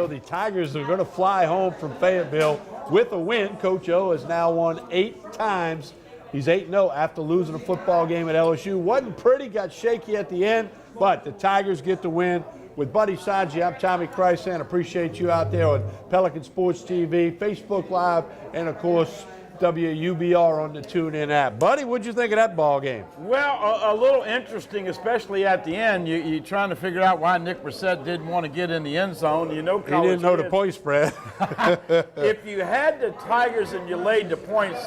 Radio. The Tigers are going to fly home from Fayetteville with a win. Coach O has now won 8 times. He's 8-0 after losing a football game at LSU. Wasn't pretty, got shaky at the end, but the Tigers get the win. With Buddy Saji, I'm Tommy Chrysan. Appreciate you out there on Pelican Sports TV, Facebook Live, and of course, WUBR on the TuneIn app. Buddy, what'd you think of that ball game? Well, a little interesting, especially at the end. You're trying to figure out why Nick Brissett didn't want to get in the end zone. You know, he didn't know the point spread. If you had the Tigers and you laid the points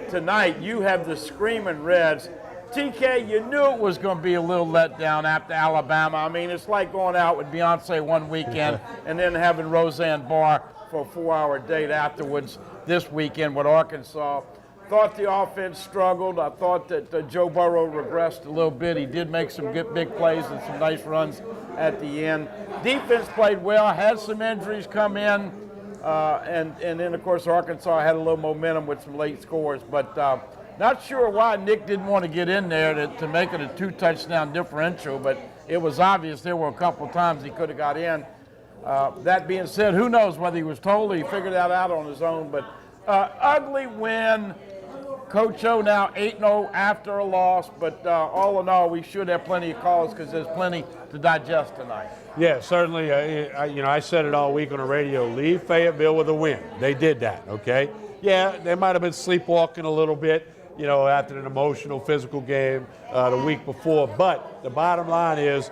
tonight, you have the screaming Reds. TK, you knew it was going to be a little letdown after Alabama. I mean, it's like going out with Beyonce one weekend and then having Roseanne Barr for a 4-hour date afterwards this weekend with Arkansas. Thought the offense struggled. I thought that Joe Burrow regressed a little bit. He did make some good big plays and some nice runs at the end. Defense played well, had some injuries come in, and then, of course, Arkansas had a little momentum with some late scores. But not sure why Nick didn't want to get in there to make it a 2-touchdown differential, but it was obvious there were a couple of times he could have got in. That being said, who knows whether he was told or he figured that out on his own. But ugly win. Coach O now 8-0 after a loss. But all in all, we should have plenty of calls because there's plenty to digest tonight. Yeah, certainly. I said it all week on the radio. Leave Fayetteville with a win. They did that, okay? Yeah, they might have been sleepwalking a little bit, after an emotional, physical game the week before. But the bottom line is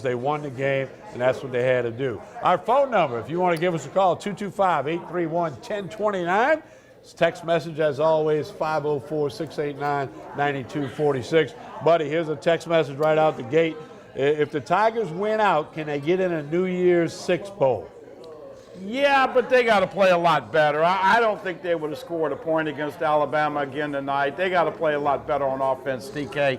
they won the game, and that's what they had to do. Our phone number, if you want to give us a call, 225-831-1029. It's text message, as always, 504-689-9246. Buddy, here's a text message right out the gate. If the Tigers win out, can they get in a New Year's Six Bowl? Yeah, but they got to play a lot better. I don't think they would have scored a point against Alabama again tonight. They got to play a lot better on offense, TK.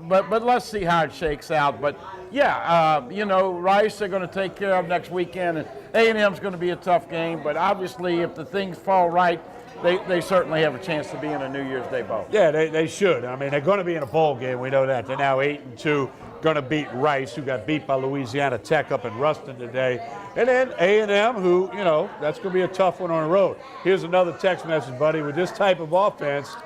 But let's see how it shakes out. But, yeah, Rice they're going to take care of next weekend. And A&M's going to be a tough game. But obviously, if the things fall right, they certainly have a chance to be in a New Year's Day bowl. Yeah, they should. I mean, they're going to be in a bowl game. We know that. They're now 8-2. Going to beat Rice, who got beat by Louisiana Tech up in Ruston today. And then A&M, who, that's going to be a tough one on the road. Here's another text message, buddy. With this type of offense,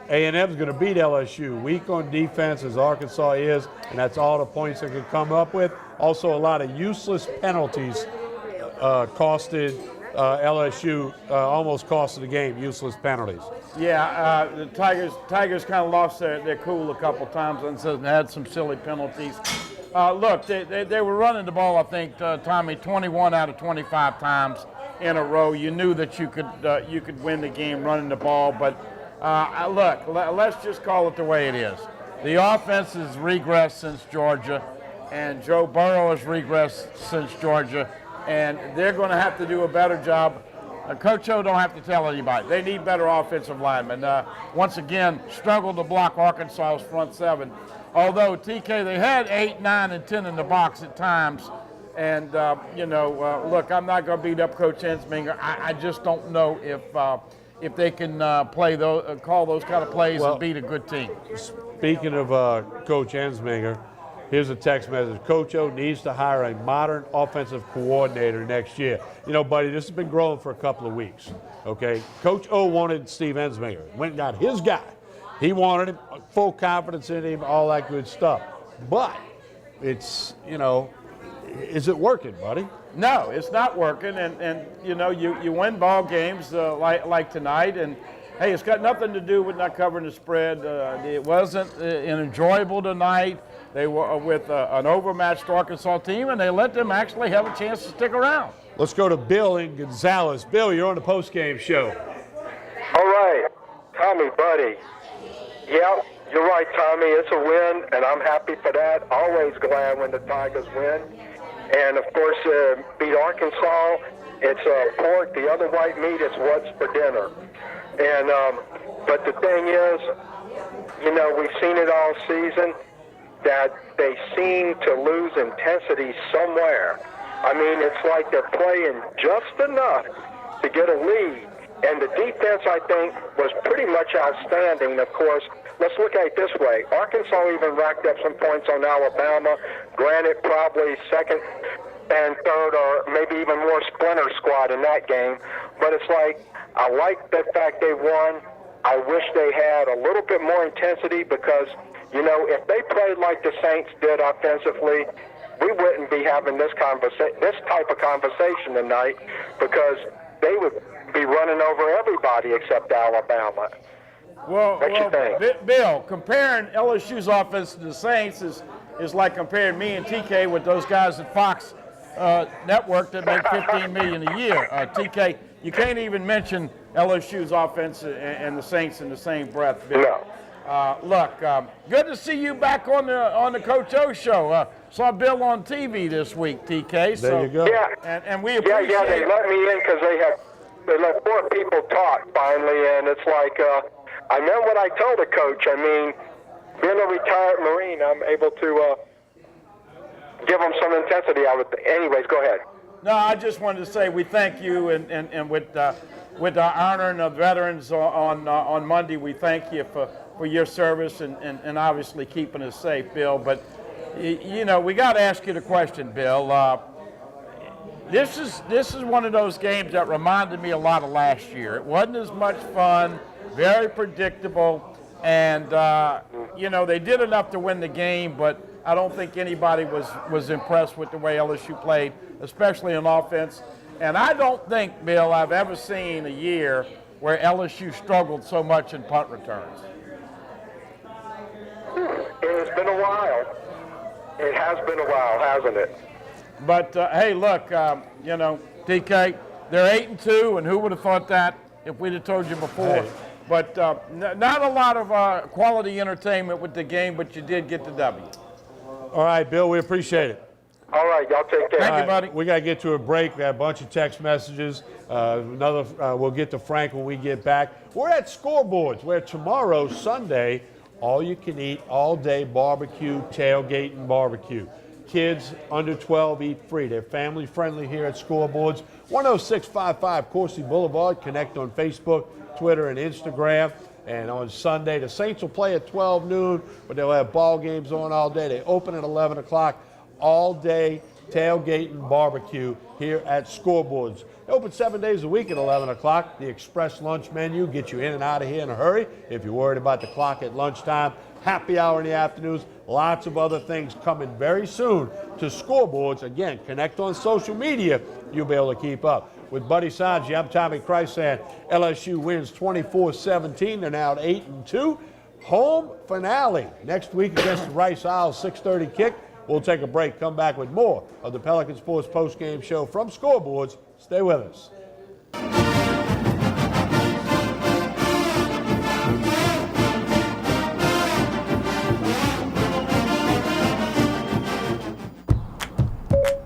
A&M is going to beat LSU. Weak on defense as Arkansas is, and that's all the points they could come up with. Also, a lot of useless penalties costed LSU, almost costed the game, useless penalties. Yeah, the Tigers kind of lost their cool a couple times and had some silly penalties. Look, they were running the ball, I think, Tommy, 21 out of 25 times in a row. You knew that you could win the game running the ball, but look, let's just call it the way it is. The offense has regressed since Georgia, and Joe Burrow has regressed since Georgia, and they're going to have to do a better job. Coach O don't have to tell anybody. They need better offensive linemen. Once again, struggled to block Arkansas's front seven. Although, TK, they had 8, 9, and 10 in the box at times. And, look, I'm not going to beat up Coach Ensminger. I just don't know if they can call those kind of plays and beat a good team. Speaking of Coach Ensminger, here's a text message. Coach O needs to hire a modern offensive coordinator next year. Buddy, this has been growing for a couple of weeks, okay? Coach O wanted Steve Ensminger. Went and got his guy. He wanted him, full confidence in him, all that good stuff. But it's, is it working, buddy? No, it's not working. And you win ball games like tonight. And, hey, it's got nothing to do with not covering the spread. It wasn't enjoyable tonight. They were with an overmatched Arkansas team, and they let them actually have a chance to stick around. Let's go to Bill in Gonzales. Bill, you're on the postgame show. All right. Tommy, buddy. Yeah, you're right, Tommy. It's a win, and I'm happy for that. Always glad when the Tigers win. And, of course, beat Arkansas. It's pork. The other white meat is what's for dinner. And but the thing is, we've seen it all season, that they seem to lose intensity somewhere. I mean, it's like they're playing just enough to get a lead. And the defense, I think, was pretty much outstanding. Of course, let's look at it this way. Arkansas even racked up some points on Alabama. Granted, probably second and third or maybe even more splinter squad in that game. But it's like, I like the fact they won. I wish they had a little bit more intensity because, you know, if they played like the Saints did offensively, we wouldn't be having this type of conversation tonight because they would be running over everybody except Alabama. Well, What you think? Bill, comparing LSU's offense to the Saints is like comparing me and TK with those guys at Fox Network that make $15 million a year. TK, you can't even mention LSU's offense and the Saints in the same breath, Bill. No. Look, good to see you back on the Coach O show. Saw Bill on TV this week, TK. So, There you go. Yeah. And we appreciate Yeah, they let me in because they let 4 people talk finally, and it's like, I know what I told the coach. I mean, being a retired Marine, I'm able to give them some intensity. Anyways, go ahead. No, I just wanted to say we thank you, and with honoring of veterans on Monday, we thank you for your service and obviously keeping us safe, Bill. But you know, we got to ask you the question, Bill. This is one of those games that reminded me a lot of last year. It wasn't as much fun, very predictable, and you know, they did enough to win the game, but I don't think anybody was impressed with the way LSU played, especially on offense. And I don't think, Bill, I've ever seen a year where LSU struggled so much in punt returns. It's been a while. It has been a while, hasn't it? But hey, look, you know, TK, they're 8-2, and who would have thought that if we'd have told you before? Hey. But not a lot of quality entertainment with the game, but you did get the W. All right, Bill, we appreciate it. All right, y'all take care. Thank you, All buddy. We got to get to a break. We got a bunch of text messages. We'll get to Frank when we get back. We're at Scoreboards, where tomorrow, Sunday, all you can eat, all day barbecue, tailgate, and barbecue. Kids under 12 eat free. They're family friendly here at Scoreboards. 10655 Coursey Boulevard. Connect on Facebook, Twitter, and Instagram. And on Sunday, the Saints will play at 12 noon, but they'll have ball games on all day. They open at 11 o'clock. All day tailgate and barbecue here at Scoreboards. They open 7 days a week at 11 o'clock. The express lunch menu gets you in and out of here in a hurry if you're worried about the clock at lunchtime. Happy hour in the afternoons. Lots of other things coming very soon to Scoreboards. Again, connect on social media. You'll be able to keep up. With Buddy Sanji, I'm Tommy Christ saying LSU wins 24-17. They're now at 8-2. Home finale next week against the Rice Owls, 6:30 kick. We'll take a break, come back with more of the Pelican Sports Postgame Show from Scoreboards. Stay with us.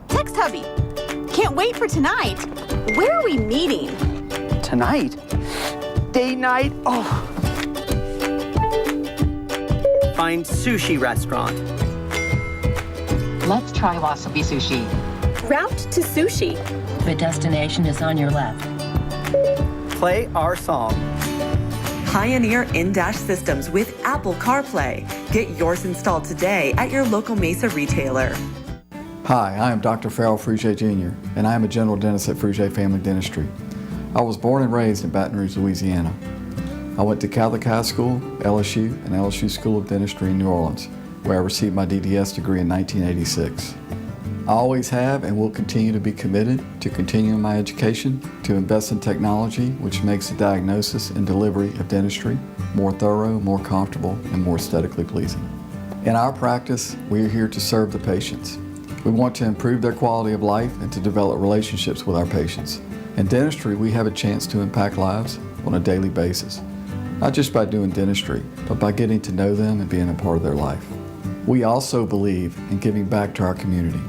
Text Hubby. Can't wait for tonight. Where are we meeting? Tonight? Date night? Oh. Find sushi restaurant. Let's try wasabi sushi. Route to sushi. The destination is on your left. Play our song. Pioneer in-dash systems with Apple CarPlay. Get yours installed today at your local Mesa retailer. Hi, I am Dr. Farrell Frugier Jr., and I am a general dentist at Frugier Family Dentistry. I was born and raised in Baton Rouge, Louisiana. I went to Catholic High School, LSU, and LSU School of Dentistry in New Orleans, where I received my DDS degree in 1986. I always have and will continue to be committed to continuing my education, to invest in technology which makes the diagnosis and delivery of dentistry more thorough, more comfortable, and more aesthetically pleasing. In our practice, we are here to serve the patients. We want to improve their quality of life and to develop relationships with our patients. In dentistry, we have a chance to impact lives on a daily basis, not just by doing dentistry, but by getting to know them and being a part of their life. We also believe in giving back to our community.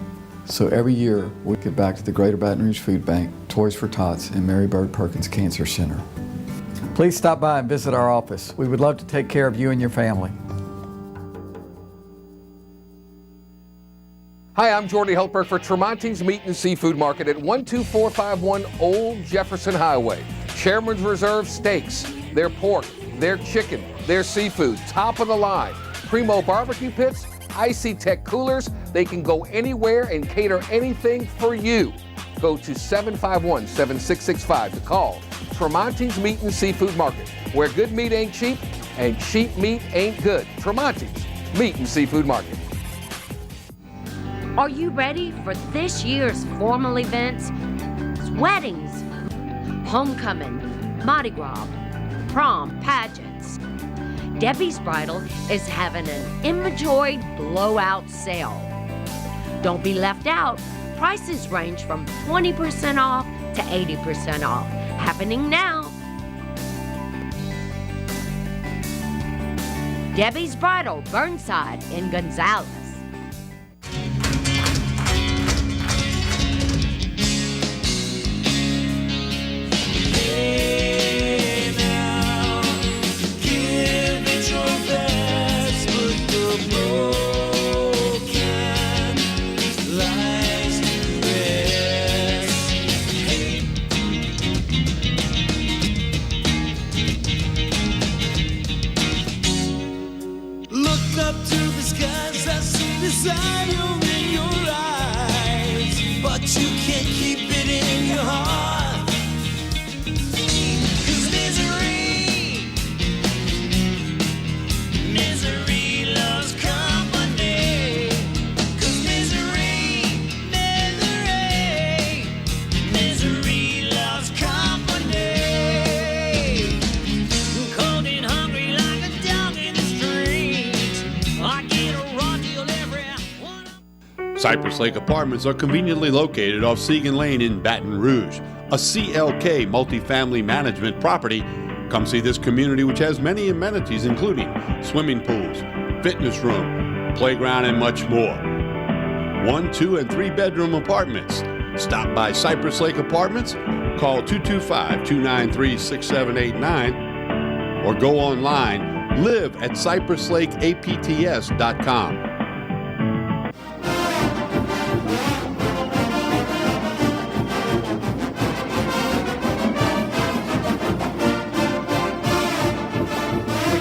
So every year, we give back to the Greater Baton Rouge Food Bank, Toys for Tots, and Mary Bird Perkins Cancer Center. Please stop by and visit our office. We would love to take care of you and your family. Hi, I'm Jordy Helper for Tremonti's Meat and Seafood Market at 12451 Old Jefferson Highway. Chairman's Reserve steaks, their pork, their chicken, their seafood, top of the line. Primo barbecue pits, Icy Tech coolers, They can go anywhere and cater anything for you. Go to 751-7665 to call Tremonti's Meat and Seafood Market, where good meat ain't cheap and cheap meat ain't good. Tremonti's Meat and Seafood Market. Are you ready for this year's formal events? Weddings, homecoming, Mardi Gras, prom, pageants. Debbie's Bridal is having an inventory blowout sale. Don't be left out. Prices range from 20% off to 80% off. Happening now. Debbie's Bridal, Burnside in Gonzales. Cypress Lake Apartments are conveniently located off Segan Lane in Baton Rouge, a CLK multifamily management property. Come see this community, which has many amenities including swimming pools, fitness room, playground, and much more. 1, 2, and 3 bedroom apartments. Stop by Cypress Lake Apartments, call 225-293-6789, or go online, live at cypresslakeapts.com.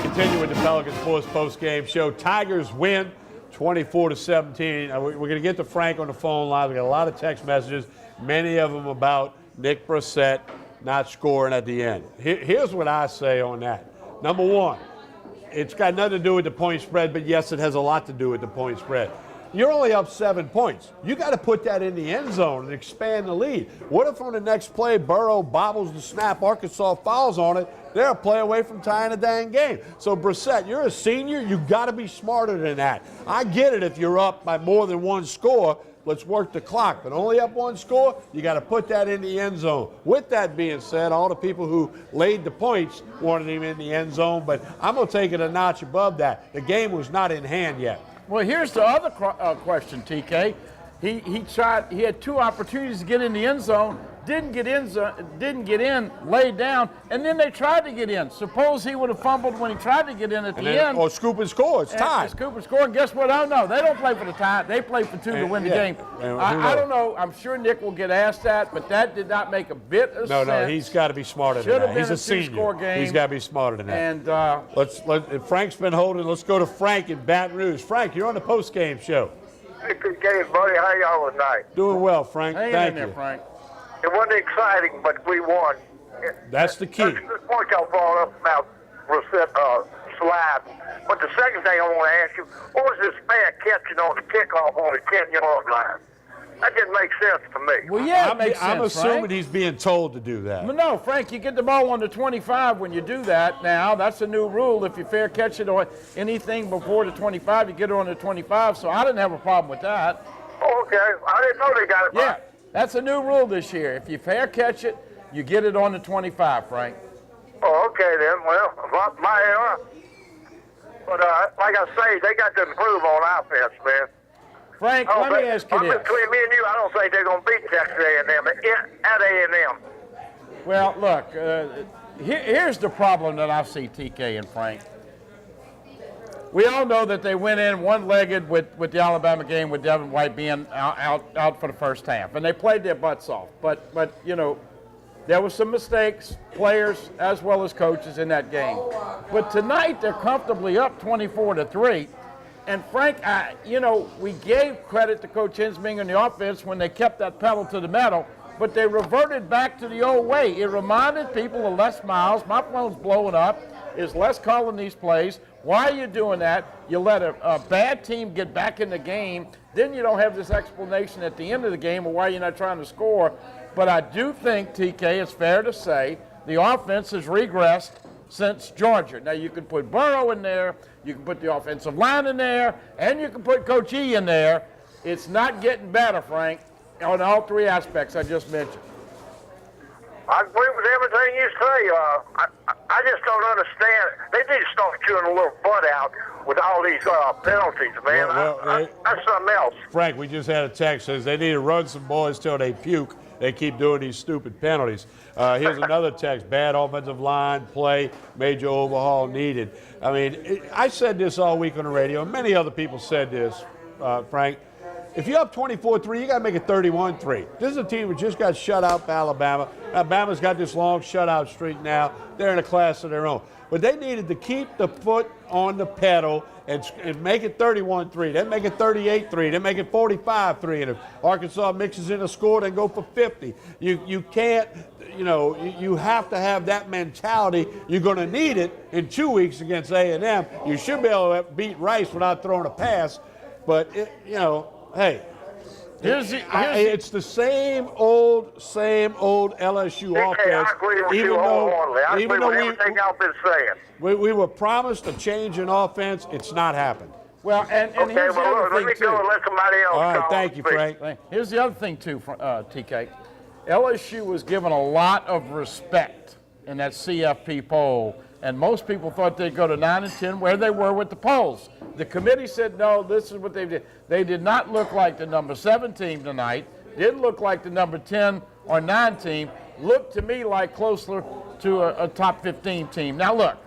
Continue with the Pelican Sports post-game show. Tigers win 24-17. We're going to get to Frank on the phone line. We got a lot of text messages, many of them about Nick Brissett not scoring at the end. Here's what I say on that. Number one, it's got nothing to do with the point spread, but yes, it has a lot to do with the point spread. You're only up 7 points. You got to put that in the end zone and expand the lead. What if on the next play, Burrow bobbles the snap, Arkansas fouls on it, they're a play away from tying a dang game. So, Brissett, you're a senior. You got to be smarter than that. I get it if you're up by more than one score. Let's work the clock. But only up one score, you got to put that in the end zone. With that being said, all the people who laid the points wanted him in the end zone, but I'm going to take it a notch above that. The game was not in hand yet. Well, here's the other question, TK. He had 2 opportunities to get in the end zone, didn't get in, laid down, and then they tried to get in. Suppose he would have fumbled when he tried to get in at the end. Or scoop and score. It's tied. Scoop and score. And guess what? I don't know. They don't play for the tie. They play for 2 to win the game. I don't know. I'm sure Nick will get asked that, but that did not make a bit of sense. No, he's got to be smarter than that. He's a senior. Game. He's got to be smarter than that. And if Frank's been holding, let's go to Frank in Baton Rouge. Frank, you're on the post-game show. Hey, good game, buddy. How y'all tonight? Doing well, Frank. Thank you. Frank. It wasn't exciting, but we won. That's the key. That's a good point y'all brought up about slide. But the second thing I want to ask you, what was this man catching on the kickoff on the 10-yard line? That didn't make sense to me. Well, yeah, it makes sense, I'm assuming Frank. He's being told to do that. Well, no, Frank, you get the ball on the 25 when you do that now. That's a new rule. If you fair catch it or anything before the 25, you get it on the 25. So I didn't have a problem with that. Oh, okay. I didn't know they got it. Yeah, that's a new rule this year. If you fair catch it, you get it on the 25, Frank. Oh, okay then. Well, my error. But like I say, they got to improve on offense, man. Frank, let me ask you this. Between me and you, I don't think they're going to beat Texas A&M at A&M. Well, look, here's the problem that I see, TK and Frank. We all know that they went in one-legged with the Alabama game with Devin White being out for the first half, and they played their butts off. But you know, there were some mistakes, players as well as coaches in that game. But tonight they're comfortably up 24-3. And Frank, we gave credit to Coach Hinsming and the offense when they kept that pedal to the metal, but they reverted back to the old way. It reminded people of Les Miles. My phone's blowing up. Is Les calling these plays? Why are you doing that? You let a bad team get back in the game, then you don't have this explanation at the end of the game of why you're not trying to score. But I do think, TK, it's fair to say the offense has regressed since Georgia. Now, you can put Burrow in there, you can put the offensive line in there, and you can put Coach E in there. It's not getting better, Frank, on all three aspects I just mentioned. I agree with everything you say. I just don't understand. They need to start chewing a little butt out with all these penalties, man. That's something else. Frank, we just had a text says they need to run some boys till they puke. They keep doing these stupid penalties. Here's another text. Bad offensive line play, major overhaul needed. I mean, I said this all week on the radio, and many other people said this, Frank. If you're up 24-3, you got to make it 31-3. This is a team that just got shut out by Alabama. Alabama's got this long shutout streak now. They're in a class of their own. But they needed to keep the foot on the pedal and make it 31-3. Then make it 38-3. Then make it 45-3. And if Arkansas mixes in a score, then go for 50. You can't, you have to have that mentality. You're going to need it in 2 weeks against A&M. You should be able to beat Rice without throwing a pass. But, hey, it's the same old LSU offense. I agree with you wholeheartedly. I agree with everything y'all been saying. We were promised a change in offense. It's not happened. Well, and okay, here's the other let thing, me too. go and let somebody else All right, call. thank you, Frank. Here's the other thing, too, TK. LSU was given a lot of respect in that CFP poll, and most people thought they'd go to 9 and 10 where they were with the polls. The committee said, no, this is what they did. They did not look like the number 7 team tonight. Didn't look like the number 10 or 9 team. Looked to me like closer to a top 15 team. Now, look,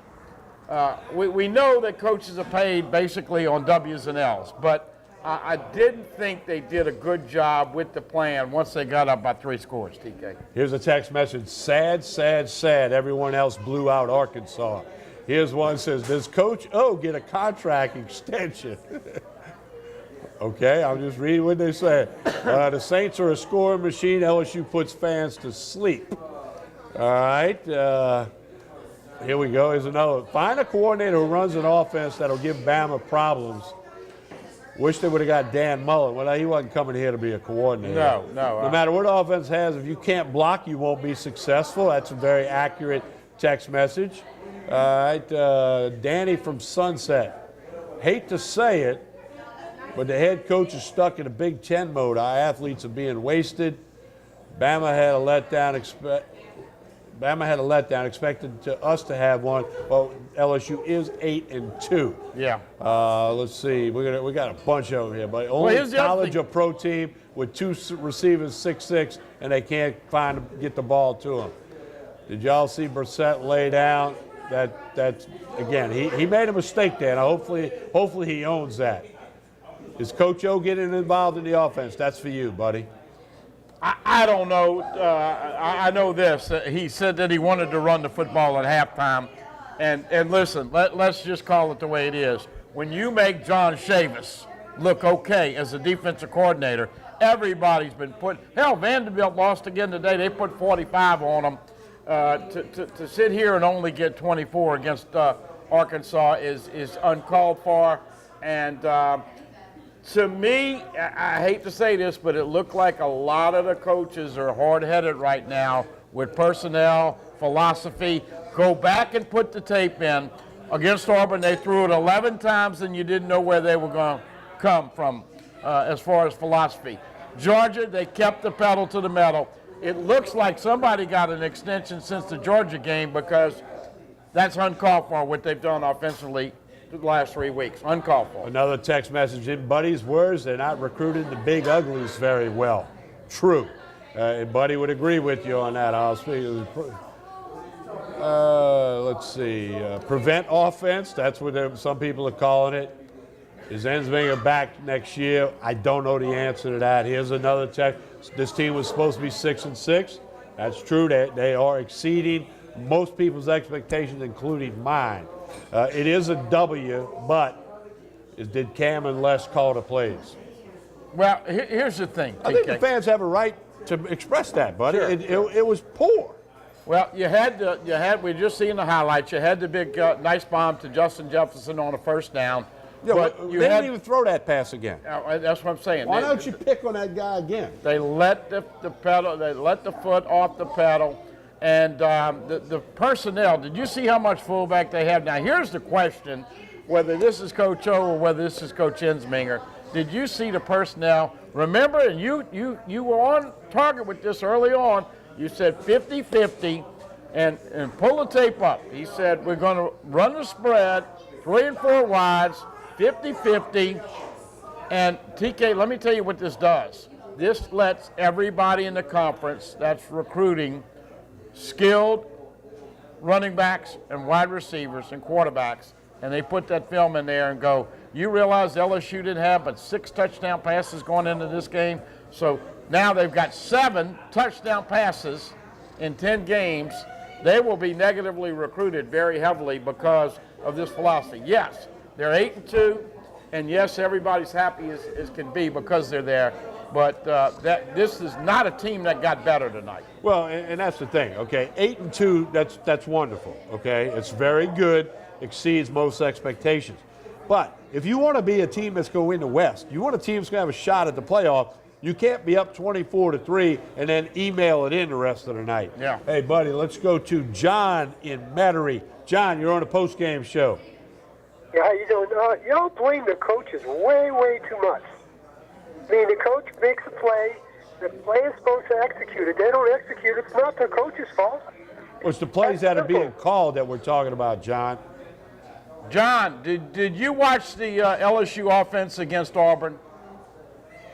we know that coaches are paid basically on W's and L's, but I didn't think they did a good job with the plan once they got up by 3 scores, TK. Here's a text message. Sad, sad, sad. Everyone else blew out Arkansas. Here's one that says, does Coach O get a contract extension? Okay, I'm just reading what they say. The Saints are a scoring machine. LSU puts fans to sleep. All right. Here we go. Here's another. Find a coordinator who runs an offense that'll give Bama problems. Wish they would have got Dan Mullen. Well, he wasn't coming here to be a coordinator. No. No matter what offense has, if you can't block, you won't be successful. That's a very accurate text message. All right, Danny from Sunset. Hate to say it, but the head coach is stuck in a Big Ten mode. Our athletes are being wasted. Bama had a letdown. Expected us to have one. Well, LSU is 8-2. Yeah. Let's see. We got a bunch over here, but only college or pro team with 2 receivers 6'6", and they can't get the ball to them. Did y'all see Brissett lay down? That's again. He made a mistake there. Now hopefully he owns that. Is Coach O getting involved in the offense? That's for you, buddy. I don't know. I know this. He said that he wanted to run the football at halftime. And listen, let's just call it the way it is. When you make John Chavis look okay as a defensive coordinator, everybody's been hell, Vanderbilt lost again today. They put 45 on them. To sit here and only get 24 against Arkansas is uncalled for. And to me, I hate to say this, but it looked like a lot of the coaches are hard-headed right now with personnel, philosophy. Go back and put the tape in. Against Auburn, they threw it 11 times and you didn't know where they were going to come from as far as philosophy. Georgia, they kept the pedal to the metal. It looks like somebody got an extension since the Georgia game because that's uncalled for what they've done offensively the last 3 weeks. Uncalled for. Another text message. In Buddy's words, they're not recruiting the big uglies very well. True. And Buddy would agree with you on that. I'll speak. Let's see. Prevent offense. That's what some people are calling it. Is Ensminger back next year? I don't know the answer to that. Here's another text. This team was supposed to be 6-6. That's true. They are exceeding most people's expectations, including mine. It is a W, but is did Cam and Les call the plays? Well, here's the thing, TK. I think the fans have a right to express that, buddy. Sure. It was poor. Well, we just seen the highlights. You had the big nice bomb to Justin Jefferson on a first down. Yeah, but they didn't even throw that pass again. That's what I'm saying. Why don't you pick on that guy again? They let the pedal. They let the foot off the pedal, and the personnel. Did you see how much fullback they have? Now here's the question: whether this is Coach O or whether this is Coach Ensminger. Did you see the personnel? Remember, and you were on target with this early on. You said 50-50, and pull the tape up. He said we're going to run the spread, 3 and 4 wides, 50-50. And TK, let me tell you what this does. This lets everybody in the conference that's recruiting skilled running backs and wide receivers and quarterbacks, and they put that film in there and go, you realize LSU didn't have but 6 touchdown passes going into this game? So now they've got 7 touchdown passes in 10 games. They will be negatively recruited very heavily because of this philosophy. Yes, they're 8-2, and yes, everybody's happy as can be because they're there. But this is not a team that got better tonight. Well, and that's the thing, okay? 8-2, that's wonderful, okay? It's very good, exceeds most expectations. But if you want to be a team that's going to win the West, you want a team that's going to have a shot at the playoff, you can't be up 24-3 and then email it in the rest of the night. Yeah. Hey, buddy, let's go to John in Metairie. John, you're on the post-game show. Yeah, how you doing? Y'all blame the coaches way too much. I mean, the coach makes a play. The play is supposed to execute it. They don't execute it. It's not the coach's fault. Well, it's the plays that are being called that we're talking about, John. John, did you watch the LSU offense against Auburn?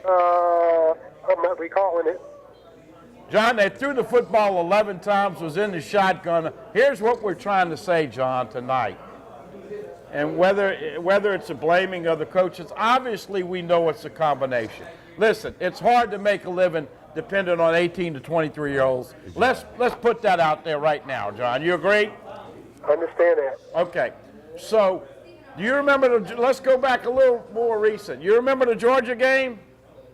I'm not recalling it. John, they threw the football 11 times, was in the shotgun. Here's what we're trying to say, John, tonight. And whether it's a blaming of the coaches, obviously we know it's a combination. Listen, it's hard to make a living dependent on 18 to 23-year-olds. Let's put that out there right now, John. You agree? I understand that. Okay. So, do you remember let's go back a little more recent. You remember the Georgia game?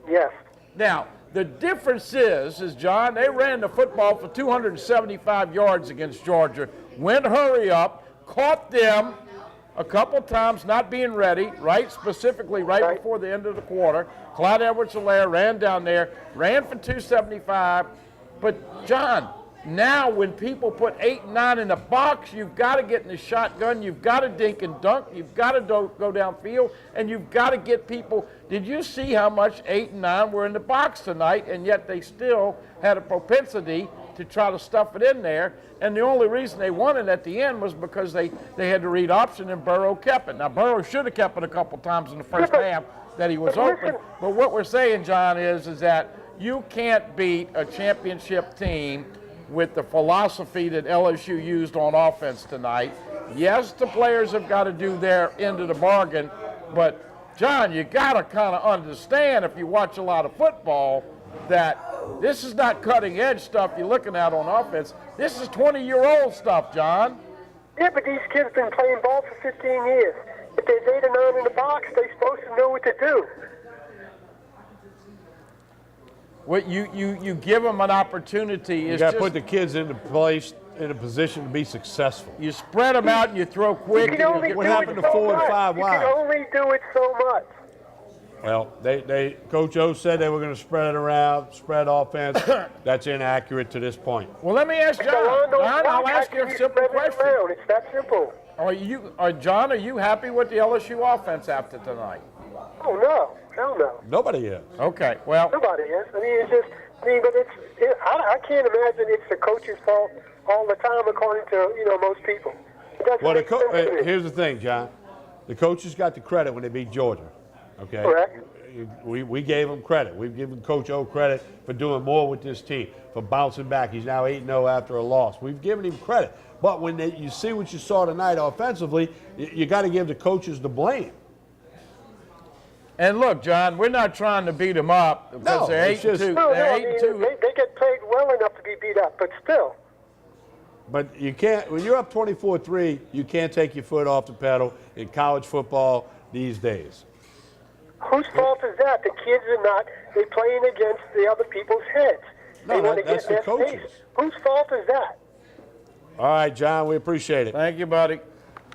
Yes. Now, the difference is John, they ran the football for 275 yards against Georgia, went hurry up, caught them a couple times not being ready, specifically right before the end of the quarter. Clyde Edwards-Helaire ran down there, ran for 275. But, John, now when people put 8 and 9 in the box, you've got to get in the shotgun, you've got to dink and dunk, you've got to go downfield, and you've got to get people. Did you see how much 8 and 9 were in the box tonight, and yet they still had a propensity to try to stuff it in there? And the only reason they won it at the end was because they had to read option and Burrow kept it. Now, Burrow should have kept it a couple times in the first half that he was open. But what we're saying, John, is that you can't beat a championship team with the philosophy that LSU used on offense tonight. Yes, the players have got to do their end of the bargain, but, John, you got to kind of understand if you watch a lot of football that this is not cutting-edge stuff you're looking at on offense. This is 20-year-old stuff, John. Yeah, but these kids have been playing ball for 15 years. If there's 8 or 9 in the box, they're supposed to know what to do. What you give them an opportunity. You got to put the kids into place, in a position to be successful. You spread them out and you throw quick. What happened to 4 and 5 wide? You can only do it so much. Well, Coach O said they were going to spread it around, spread offense. That's inaccurate to this point. Well, let me ask John. John, I'll ask you a simple question. It's that simple. John, are you happy with the LSU offense after tonight? Oh, no. Hell no. Nobody is. Okay, well. Nobody is. I mean, it's just, but I can't imagine it's the coach's fault all the time, according to, most people. Well, here's the thing, John. The coaches got the credit when they beat Georgia. Okay. Correct. We gave him credit. We've given Coach O credit for doing more with this team, for bouncing back. He's now 8-0 after a loss. We've given him credit. But when you see what you saw tonight offensively, you got to give the coaches the blame. And look, John, we're not trying to beat them up because they're 8-2. They get played well enough to be beat up, but still. But you can't, when you're up 24-3, you can't take your foot off the pedal. In college football, these days. Whose fault is that? The kids are not. They're playing against the other people's heads. No, they want to that's get the in their coaches. face. Whose fault is that? All right, John, we appreciate it. Thank you, buddy.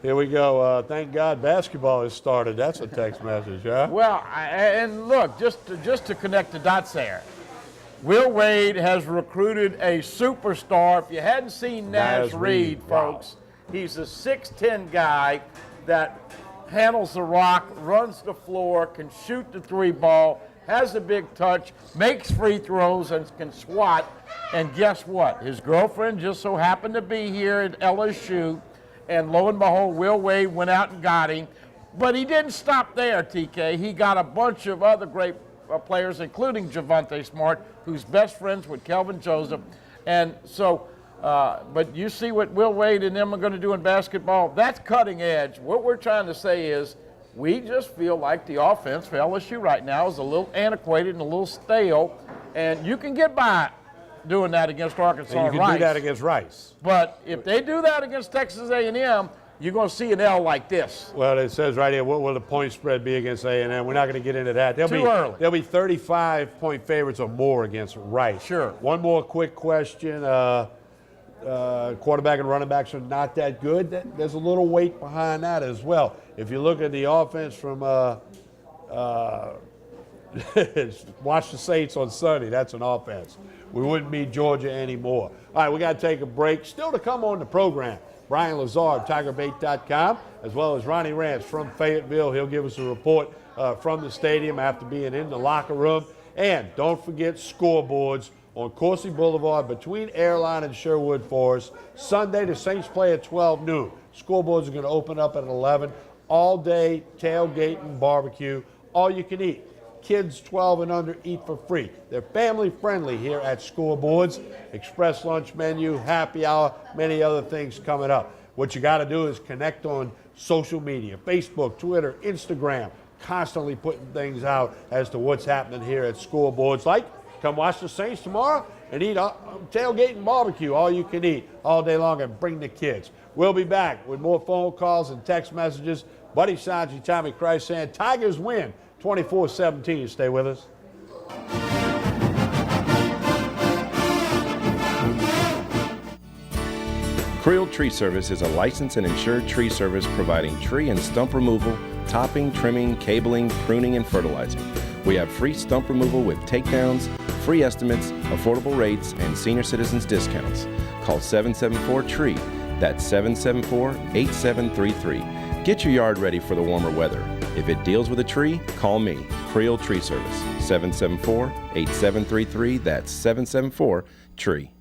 Here we go. Thank God basketball has started. That's a text message, huh? Well, and look, just to connect the dots there, Will Wade has recruited a superstar. If you hadn't seen Naz Reid, folks, he's a 6'10" guy that handles the rock, runs the floor, can shoot the three ball, has a big touch, makes free throws, and can swat. And guess what? His girlfriend just so happened to be here at LSU, and lo and behold, Will Wade went out and got him. But he didn't stop there, TK. He got a bunch of other great players, including Javonte Smart, who's best friends with Kelvin Joseph. And so, but you see what Will Wade and them are going to do in basketball. That's cutting edge. What we're trying to say is we just feel like the offense for LSU right now is a little antiquated and a little stale. And you can get by doing that against Arkansas And you can do that against Rice. But if they do that against Texas A&M, you're going to see an L like this. Well, it says right here, what will the point spread be against A&M? We're not going to get into that. Too early. There'll be 35-point favorites or more against Rice. Sure. One more quick question. Quarterback and running backs are not that good. There's a little weight behind that as well. If you look at the offense from watch the Saints on Sunday, that's an offense. We wouldn't be Georgia anymore. All right, we got to take a break. Still to come on the program, Brian Lazard, TigerBait.com, as well as Ronnie Rance from Fayetteville. He'll give us a report from the stadium after being in the locker room. And don't forget scoreboards on Coursey Boulevard between Airline and Sherwood Forest. Sunday, the Saints play at 12 noon. Scoreboards are going to open up at 11. All day tailgating, barbecue, all you can eat. Kids 12 and under eat for free. They're family friendly here at Scoreboards. Express lunch menu, happy hour, many other things coming up. What you got to do is connect on social media, Facebook, Twitter, Instagram, constantly putting things out as to what's happening here at Scoreboards. Like, come watch the Saints tomorrow and eat tailgate and barbecue, all you can eat all day long, and bring the kids. We'll be back with more phone calls and text messages. Buddy Sanji, Tommy Christ saying Tigers win 24-17. Stay with us. Creel Tree Service is a licensed and insured tree service providing tree and stump removal, topping, trimming, cabling, pruning, and fertilizing. We have free stump removal with takedowns, free estimates, affordable rates, and senior citizens discounts. Call 774-TREE. That's 774-8733. Get your yard ready for the warmer weather. If it deals with a tree, call me, Creel Tree Service, 774-8733. That's 774-TREE.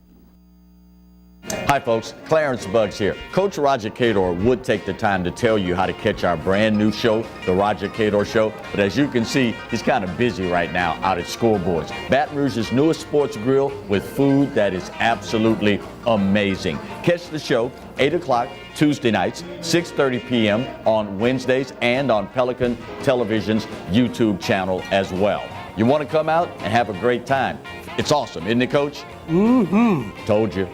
Hi folks, Clarence Buggs here. Coach Roger Cador would take the time to tell you how to catch our brand new show, The Roger Cador Show, but as you can see, he's kind of busy right now out at Scoreboards, Baton Rouge's newest sports grill with food that is absolutely amazing. Catch the show 8 o'clock Tuesday nights, 6:30 p.m. on Wednesdays, and on Pelican Television's YouTube channel as well. You want to come out and have a great time. It's awesome, isn't it, Coach? Mm-hmm. Told you.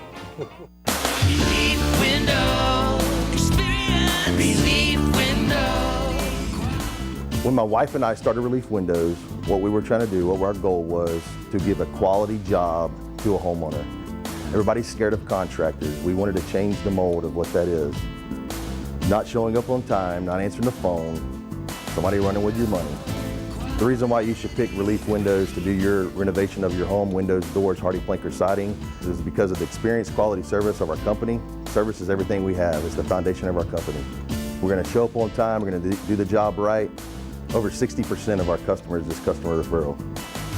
When my wife and I started Relief Windows, what we were trying to do, what our goal was to give a quality job to a homeowner. Everybody's scared of contractors. We wanted to change the mold of what that is. Not showing up on time, not answering the phone, somebody running with your money. The reason why you should pick Relief Windows to do your renovation of your home, windows, doors, hardy plank, or siding, is because of the experience, quality service of our company. Service is everything we have. It's the foundation of our company. We're going to show up on time. We're going to do the job right. Over 60% of our customers is customer referral.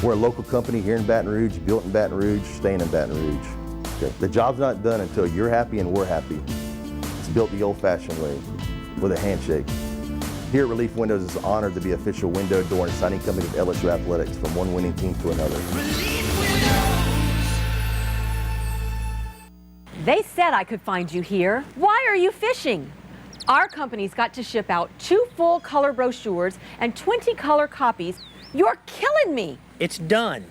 We're a local company here in Baton Rouge, built in Baton Rouge, staying in Baton Rouge. Okay. The job's not done until you're happy and we're happy. It's built the old-fashioned way, with a handshake. Here at Relief Windows is honored to be official window, door, and siding company of LSU Athletics, from one winning team to another. They said I could find you here. Why are you fishing? Our company's got to ship out 2 full color brochures and 20 color copies. You're killing me. It's done.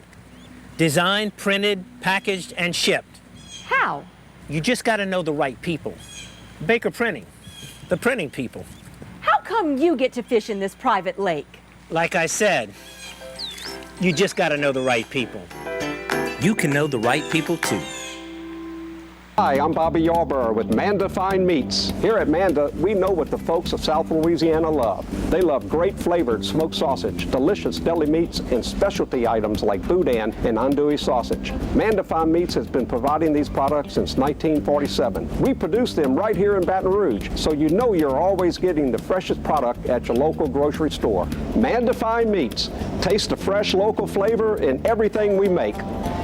Designed, printed, packaged, and shipped. How? You just got to know the right people. Baker Printing, the printing people. How come you get to fish in this private lake? Like I said, you just got to know the right people. You can know the right people too. Hi, I'm Bobby Yarborough with Manda Fine Meats. Here at Manda, we know what the folks of South Louisiana love. They love great flavored smoked sausage, delicious deli meats, and specialty items like boudin and andouille sausage. Manda Fine Meats has been providing these products since 1947. We produce them right here in Baton Rouge, so you know you're always getting the freshest product at your local grocery store. Manda Fine Meats. Taste the fresh local flavor in everything we make.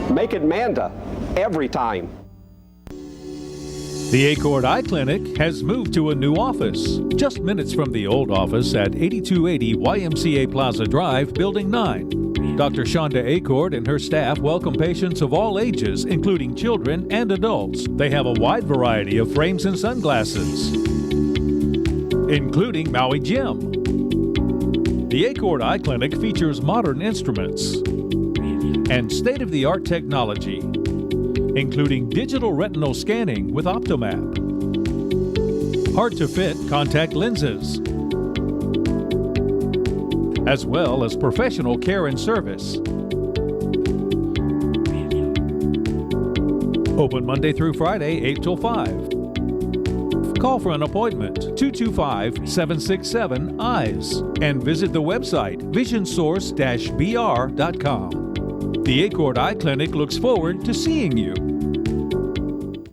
Make it Manda every time. The Acord Eye Clinic has moved to a new office, just minutes from the old office at 8280 YMCA Plaza Drive, Building 9. Dr. Shonda Acord and her staff welcome patients of all ages, including children and adults. They have a wide variety of frames and sunglasses, including Maui Jim. The Acord Eye Clinic features modern instruments and state-of-the-art technology, including digital retinal scanning with Optomap, hard-to-fit contact lenses, as well as professional care and service. Open Monday through Friday, 8 till 5. Call for an appointment, 225-767-EYES, and visit the website visionsource-br.com. The Acord Eye Clinic looks forward to seeing you.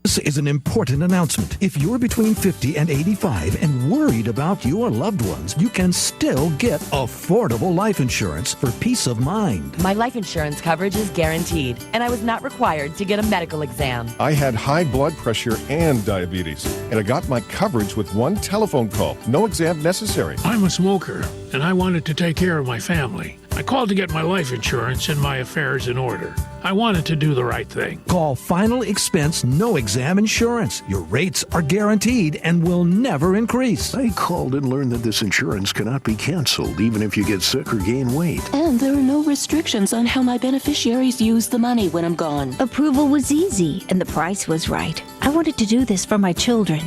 This is an important announcement. If you're between 50 and 85 and worried about your loved ones, you can still get affordable life insurance for peace of mind. My life insurance coverage is guaranteed, and I was not required to get a medical exam. I had high blood pressure and diabetes, and I got my coverage with one telephone call. No exam necessary. I'm a smoker, and I wanted to take care of my family. I called to get my life insurance and my affairs in order. I wanted to do the right thing. Call Final Expense No Exam Insurance. Your rates are guaranteed and will never increase. I called and learned that this insurance cannot be canceled even if you get sick or gain weight. And there are no restrictions on how my beneficiaries use the money when I'm gone. Approval was easy and the price was right. I wanted to do this for my children.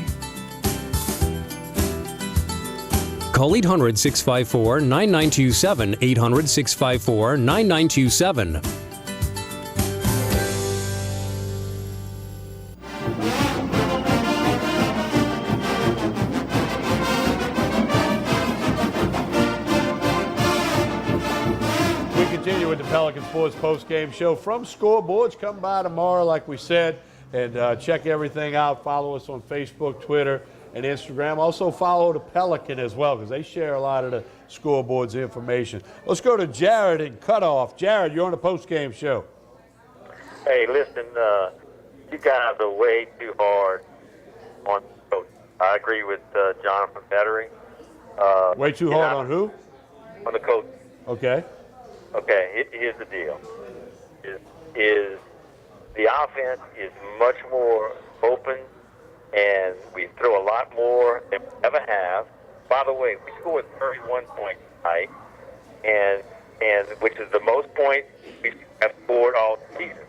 Call 800-654-9927, 800-654-9927. We continue with the Pelican Sports Post-Game Show from Scoreboards. Come by tomorrow, like we said, and check everything out. Follow us on Facebook, Twitter, and Instagram. Also follow the Pelican as well, because they share a lot of the Scoreboards information. Let's go to Jared in Cutoff. Jared, you're on the post-game show. Hey, listen, you guys are way too hard on the coach. I agree with Jonathan Bettering. Way too hard on who? On the coach. Okay. Okay, here's the deal. Is the offense is much more open, and we throw a lot more than we ever have. By the way, we scored 31 points tonight, and which is the most points we have scored all season.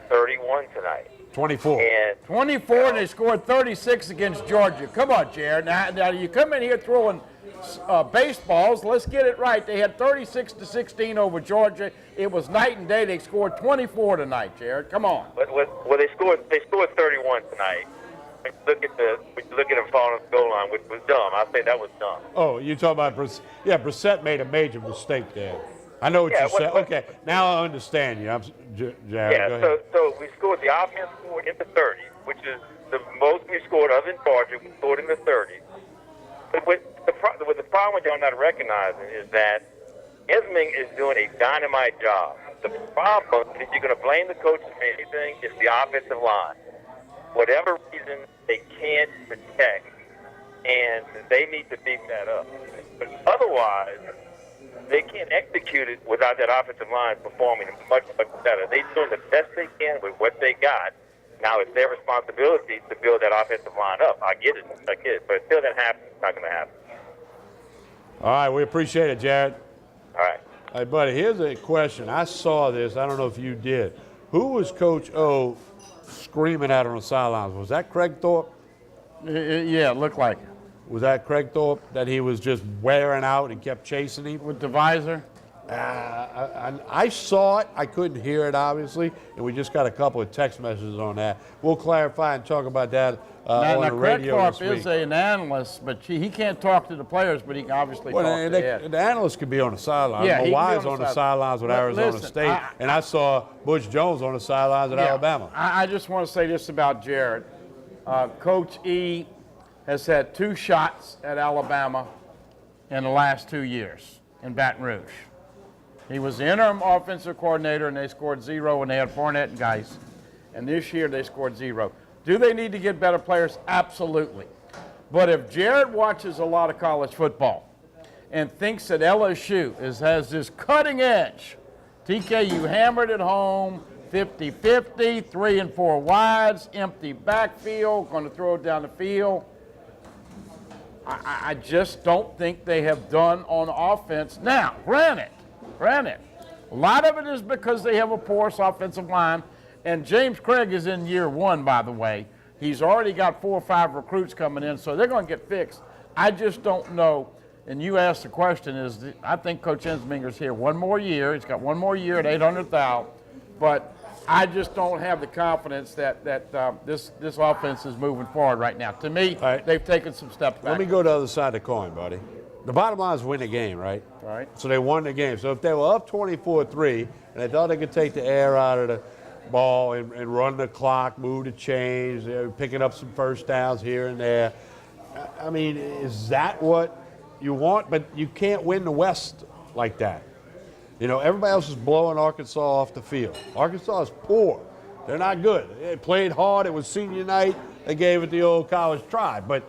31 tonight. 24. And 24, and they scored 36 against Georgia. Come on, Jared. Now you come in here throwing baseballs. Let's get it right. They had 36-16 over Georgia. It was night and day. They scored 24 tonight, Jared. Come on. Well, they scored 31 tonight. When you look at them falling on the goal line, which was dumb. I say that was dumb. Oh, you talking about Brissett? Yeah, Brissett made a major mistake there. I know what you said. Okay, now I understand you. Jared, yeah, go ahead. so we scored, the offense scored in the 30s, which is the most we scored other than Georgia. We scored in the 30s. But the problem with y'all not recognizing is that Isming is doing a dynamite job. The problem, if you're going to blame the coaches for anything, is the offensive line. Whatever reason, they can't protect, and they need to beef that up. But otherwise, they can't execute it without that offensive line performing much, much better. They're doing the best they can with what they got. Now it's their responsibility to build that offensive line up. I get it. But until that happens, it's not going to happen. All right, we appreciate it, Jared. All right. Hey, buddy, here's a question. I saw this. I don't know if you did. Who was Coach O screaming at her on the sidelines? Was that Craig Thorpe? Yeah, it looked like it. Was that Craig Thorpe, that he was just wearing out and kept chasing him? With the visor? I saw it. I couldn't hear it, obviously, and we just got a couple of text messages on that. We'll clarify and talk about that on the radio Craig this Thorpe week. is an analyst, but he can't talk to the players, but he can obviously talk to Ed. The analyst could be on the sideline. Yeah, he Mawai's could be on the sidelines with Arizona Listen, State, and I saw Butch Jones on the sidelines at Alabama. I just want to say this about Jared. Coach E has had 2 shots at Alabama in the last 2 years in Baton Rouge. He was the interim offensive coordinator, and they scored 0 when they had Fournette and Geis. And this year, they scored 0. Do they need to get better players? Absolutely. But if Jared watches a lot of college football and thinks that LSU has this cutting edge, TK, you hammered it home, 50-50, 3 and 4 wides, empty backfield, going to throw it down the field. I just don't think they have done on offense. Now, granted, a lot of it is because they have a porous offensive line, and James Craig is in year 1, by the way. He's already got 4 or 5 recruits coming in, so they're going to get fixed. I just don't know, and you asked the question, I think Coach Ensminger's here 1 more year. He's got 1 more year at $800,000, but I just don't have the confidence that this offense is moving forward right now. To me, they've taken some steps back. Let me go to the other side of the coin, buddy. The bottom line is win the game, right? Right. So they won the game. So if they were up 24-3 and they thought they could take the air out of the ball and run the clock, move the chains, picking up some first downs here and there, I mean, is that what you want? But you can't win the West like that. You know, everybody else is blowing Arkansas off the field. Arkansas is poor. They're not good. They played hard. It was senior night. They gave it the old college try. But,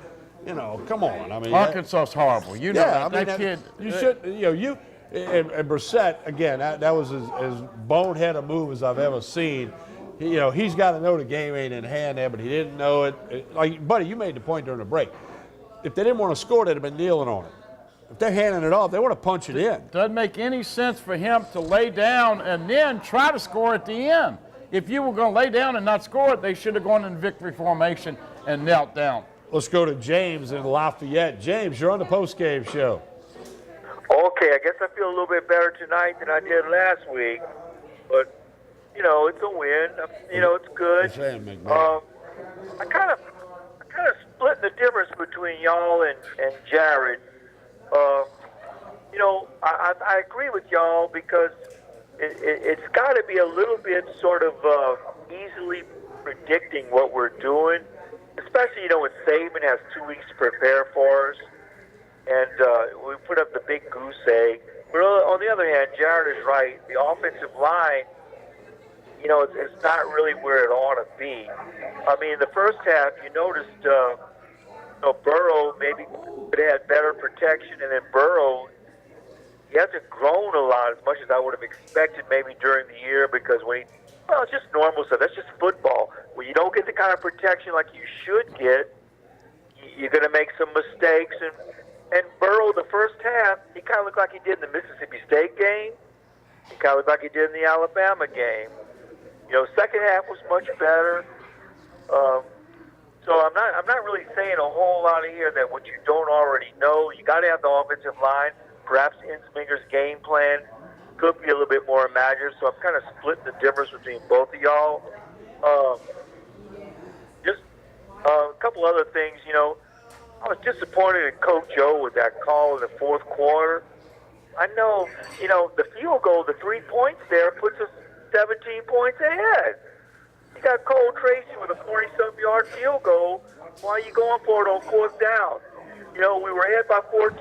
you know, come on. I mean, Arkansas is horrible. You know that kid. You should, you know, and Brissett, again, that was as bonehead a move as I've ever seen. You know, he's got to know the game ain't in hand there, but he didn't know it. Like, buddy, you made the point during the break. If they didn't want to score, they'd have been kneeling on it. If they're handing it off, they want to punch it in. Doesn't make any sense for him to lay down and then try to score at the end. If you were going to lay down and not score it, they should have gone in victory formation and knelt down. Let's go to James in Lafayette. James, you're on the postgame show. Okay, I guess I feel a little bit better tonight than I did last week. But, you know, it's a win. You know, it's good. I kind of split the difference between y'all and Jared. You know, I agree with y'all because it's got to be a little bit sort of easily predicting what we're doing, especially, you know, when Saban has 2 weeks to prepare for us, and we put up the big goose egg. But on the other hand, Jared is right. The offensive line, you know, it's not really where it ought to be. I mean, in the first half, you noticed, you know, Burrow maybe could have had better protection, and then Burrow, he hasn't grown a lot as much as I would have expected maybe during the year because when well, it's just normal stuff. That's just football. When you don't get the kind of protection like you should get, you're going to make some mistakes. And Burrow, the first half, he kind of looked like he did in the Mississippi State game. He kind of looked like he did in the Alabama game. You know, second half was much better. So I'm not really saying a whole lot of here that what you don't already know. You got to have the offensive line. Perhaps Ensminger's game plan could be a little bit more imaginative. So I'm kind of splitting the difference between both of y'all. Just a couple other things. You know, I was disappointed in Coach O with that call in the fourth quarter. I know, you know, the field goal, the 3 points there puts us 17 points ahead. You got Cole Tracy with a 40-something yard field goal. Why are you going for it on fourth down? You know, we were ahead by 14.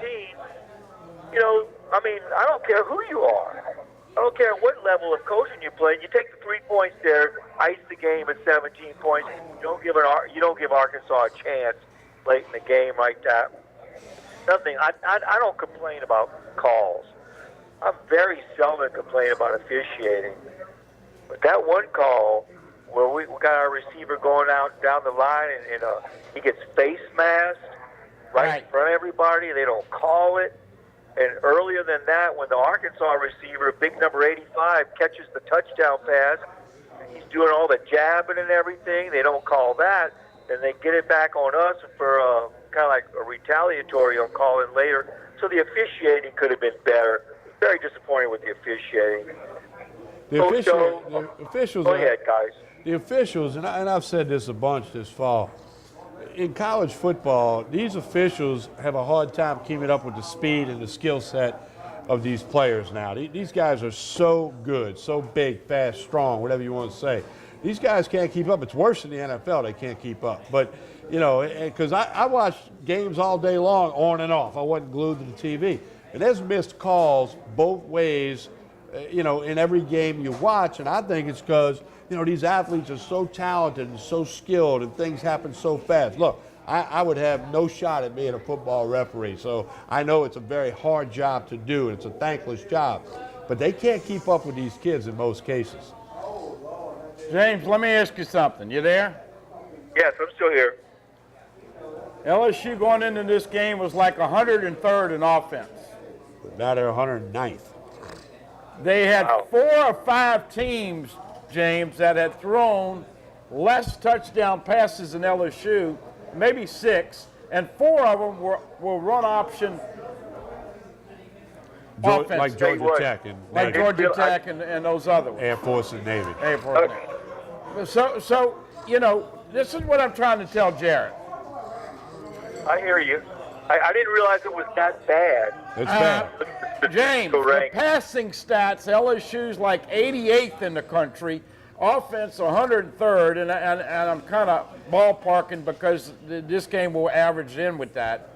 You know, I mean, I don't care who you are. I don't care what level of coaching you play. You take the 3 points there, ice the game at 17 points. You don't give Arkansas a chance late in the game like that. Nothing. I don't complain about calls. I'm very seldom complain about officiating. But that one call where we got our receiver going out down the line and he gets face masked right in front of everybody, they don't call it. And earlier than that, when the Arkansas receiver, big number 85, catches the touchdown pass, he's doing all the jabbing and everything, they don't call that. Then they get it back on us for kind of like a retaliatory on calling later. So the officiating could have been better. Very disappointing with the officiating. The officials. Go ahead, guys. The officials, and I've said this a bunch this fall. In college football, these officials have a hard time keeping up with the speed and the skill set of these players now. These guys are so good, so big, fast, strong, whatever you want to say. These guys can't keep up. It's worse in the NFL. They can't keep up. But, you know, because I watched games all day long on and off. I wasn't glued to the TV. And there's missed calls both ways, you know, in every game you watch. And I think it's because, you know, these athletes are so talented and so skilled and things happen so fast. Look, I would have no shot at being a football referee. So I know it's a very hard job to do, and it's a thankless job. But they can't keep up with these kids in most cases. James, let me ask you something. You there? Yes, I'm still here. LSU going into this game was like 103rd in offense. But now they're 109th. They had 4 or 5 teams, James, that had thrown less touchdown passes than LSU, maybe 6, and 4 of them were run option offense. Like Georgia Tech. Like Georgia Tech and those other ones. Air Force and Navy. Air Force and Navy. So, you know, this is what I'm trying to tell Jared. I hear you. I didn't realize it was that bad. It's bad. James, the passing stats, LSU's like 88th in the country, offense 103rd, and I'm kind of ballparking because this game will average in with that.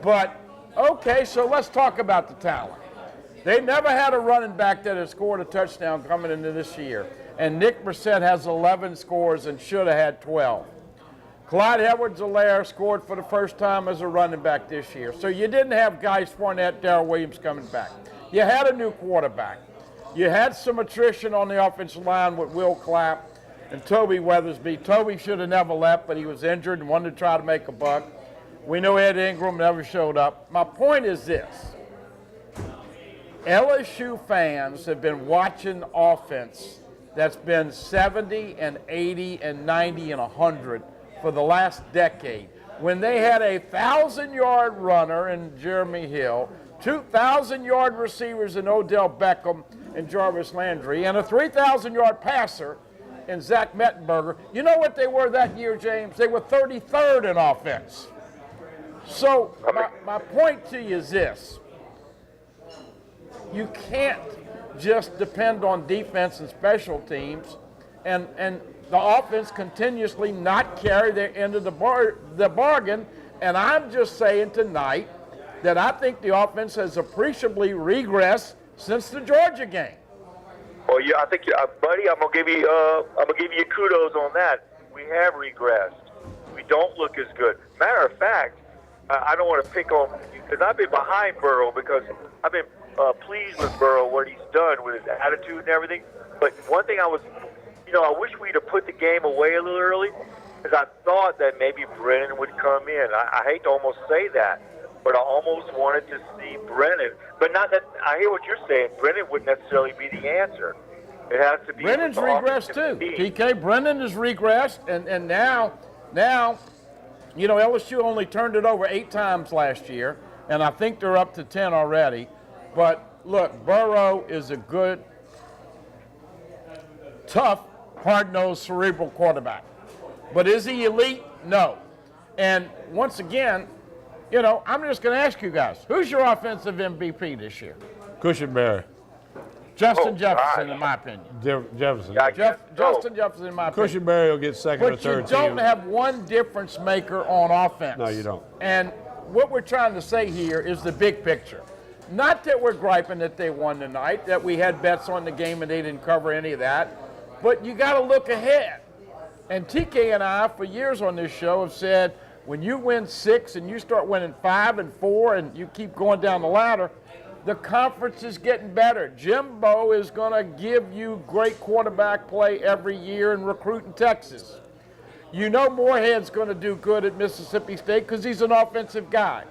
But, okay, so let's talk about the talent. They never had a running back that has scored a touchdown coming into this year, and Nick Brissett has 11 scores and should have had 12. Clyde Edwards-Helaire scored for the first time as a running back this year. So you didn't have Guy Fournette, Darrell Williams coming back. You had a new quarterback. You had some attrition on the offensive line with Will Clapp and Toby Weathersby. Toby should have never left, but he was injured and wanted to try to make a buck. We know Ed Ingram never showed up. My point is this. LSU fans have been watching offense that's been 70 and 80 and 90 and 100 for the last decade. When they had a 1,000-yard runner in Jeremy Hill, 2,000-yard receivers in Odell Beckham and Jarvis Landry, and a 3,000-yard passer in Zach Mettenberger. You know what they were that year, James? They were 33rd in offense. So my point to you is this. You can't just depend on defense and special teams and the offense continuously not carry their end of the bargain. And I'm just saying tonight that I think the offense has appreciably regressed since the Georgia game. Well, yeah, I think, buddy, I'm gonna give you kudos on that. We have regressed. We don't look as good. Matter of fact, I don't want to pick on because I've been behind Burrow because I've been pleased with Burrow, what he's done with his attitude and everything. But one thing I wish we'd have put the game away a little early because I thought that maybe Brennan would come in. I hate to almost say that, but I almost wanted to see Brennan. But not that I hear what you're saying. Brennan wouldn't necessarily be the answer. It has to be. Brennan's regressed too. TK, Brennan has regressed, and now, you know, LSU only turned it over 8 times last year, and I think they're up to 10 already. But look, Burrow is a good, tough, hard-nosed, cerebral quarterback. But is he elite? No. And once again, you know, I'm just going to ask you guys, who's your offensive MVP this year? Cushenberry. Justin Jefferson, in my opinion. Jefferson. Justin Jefferson, in my opinion. Cushenberry will get second or third. But you don't have one difference maker on offense. No, you don't. And what we're trying to say here is the big picture. Not that we're griping that they won tonight, that we had bets on the game and they didn't cover any of that, but you got to look ahead. And TK and I, for years on this show, have said when you win 6 and you start winning 5 and 4 and you keep going down the ladder, the conference is getting better. Jimbo is going to give you great quarterback play every year and recruit in Texas. You know Moorhead's going to do good at Mississippi State because he's an offensive guy.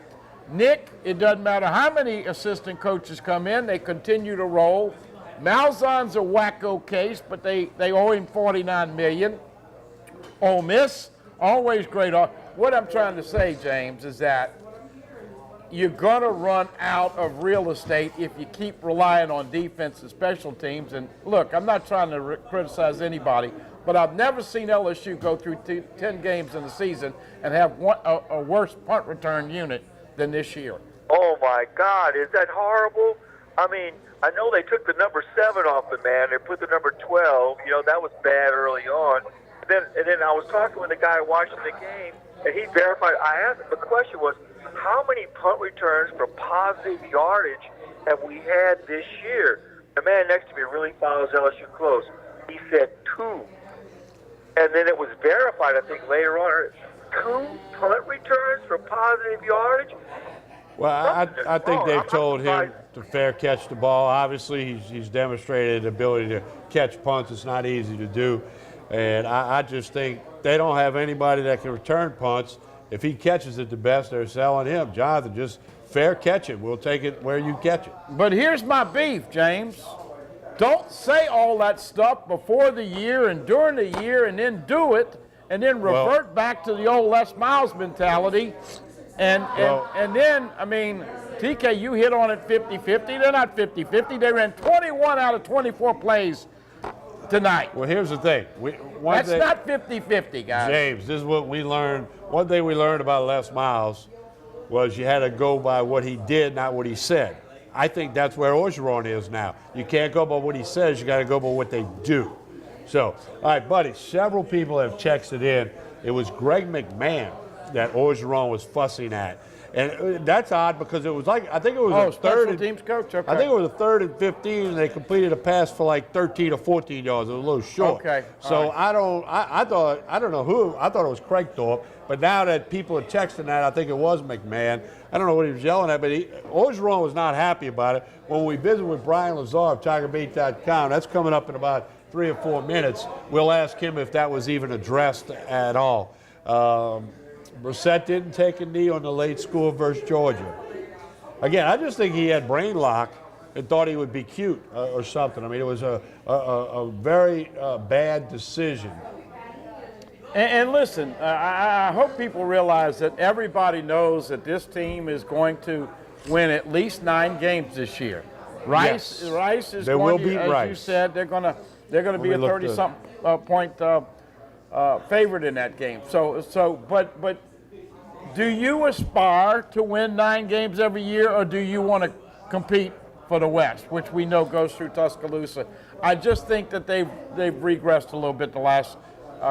Nick, it doesn't matter how many assistant coaches come in, they continue to roll. Malzahn's a wacko case, but they owe him $49 million. Ole Miss, always great. what I'm trying to say, James, is that you're going to run out of real estate if you keep relying on defense and special teams. And look, I'm not trying to criticize anybody, but I've never seen LSU go through 10 games in the season and have a worse punt return unit than this year. Oh, my God. Is that horrible? I mean, I know they took the number 7 off the man. They put the number 12. You know, that was bad early on. And then I was talking with a guy watching the game, and he verified. I asked him, the question was, how many punt returns for positive yardage have we had this year? The man next to me really follows LSU close. He said 2. And then it was verified, I think, later on. 2 punt returns for positive yardage? Well, I think they've told him to fair catch the ball. Obviously, he's demonstrated the ability to catch punts. It's not easy to do. And I just think they don't have anybody that can return punts. If he catches it the best, they're selling him. Jonathan, just fair catch it. We'll take it where you catch it. But here's my beef, James. Don't say all that stuff before the year and during the year and then do it and then revert back to the old Les Miles mentality. And then, I mean, TK, you hit on it 50-50. They're not 50-50. They ran 21 out of 24 plays tonight. Well, here's the thing. That's not 50-50, guys. James, this is what we learned. One thing we learned about Les Miles was you had to go by what he did, not what he said. I think that's where Orgeron is now. You can't go by what he says. You got to go by what they do. So, all right, buddy, several people have texted in. It was Greg McMahon that Orgeron was fussing at. And that's odd because it was like, I think it was a third and teams coach. Okay. I think it was a 3rd and 15, and they completed a pass for like 13 or 14 yards. It was a little short. Okay. So I don't know who. I thought it was Craig Thorpe, but now that people are texting that, I think it was McMahon. I don't know what he was yelling at, but Orgeron was not happy about it. When we visit with Brian Lazar of TigerBait.com, that's coming up in about 3 or 4 minutes. We'll ask him if that was even addressed at all. Brissett didn't take a knee on the late score versus Georgia. Again, I just think he had brain lock and thought he would be cute or something. I mean, it was a very bad decision. And listen, I hope people realize that everybody knows that this team is going to win at least 9 games this year. Rice is they going will to, beat as Rice. you said, they're going to be a 30-something point favorite in that game. But do you aspire to win 9 games every year, or do you want to compete for the West, which we know goes through Tuscaloosa? I just think that they've regressed a little bit the last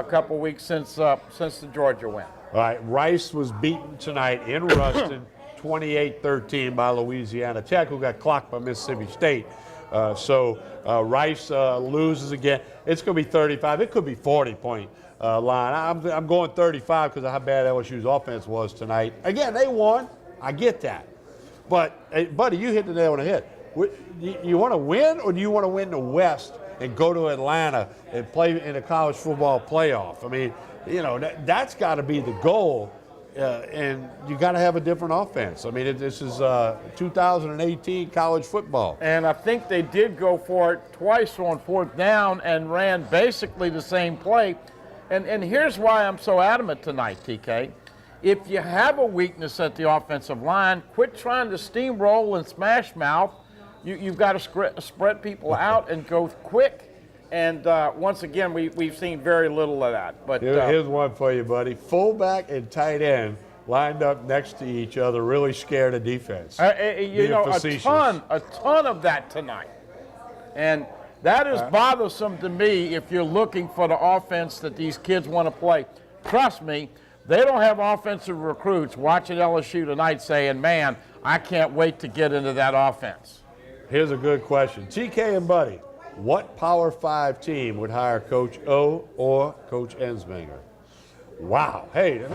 couple weeks since the Georgia win. All right, Rice was beaten tonight in Ruston, 28-13 by Louisiana Tech, who got clocked by Mississippi State. So Rice loses again. It's going to be 35. It could be 40-point line. I'm going 35 because of how bad LSU's offense was tonight. Again, they won. I get that. But, hey, buddy, you hit the nail on the head. You want to win, or do you want to win the West and go to Atlanta and play in a college football playoff? I mean, you know, that's got to be the goal. And you got to have a different offense. I mean, this is 2018 college football. And I think they did go for it twice on 4th down and ran basically the same play. And here's why I'm so adamant tonight, TK. If you have a weakness at the offensive line, quit trying to steamroll and smash mouth. You've got to spread people out and go quick. And once again, we've seen very little of that. But here's one for you, buddy. Fullback and tight end lined up next to each other, really scared of defense. You know, a ton of that tonight. And that is bothersome to me if you're looking for the offense that these kids want to play. Trust me, they don't have offensive recruits watching LSU tonight saying, man, I can't wait to get into that offense. Here's a good question. TK and Buddy, what Power 5 team would hire Coach O or Coach Ensminger? Wow. Hey,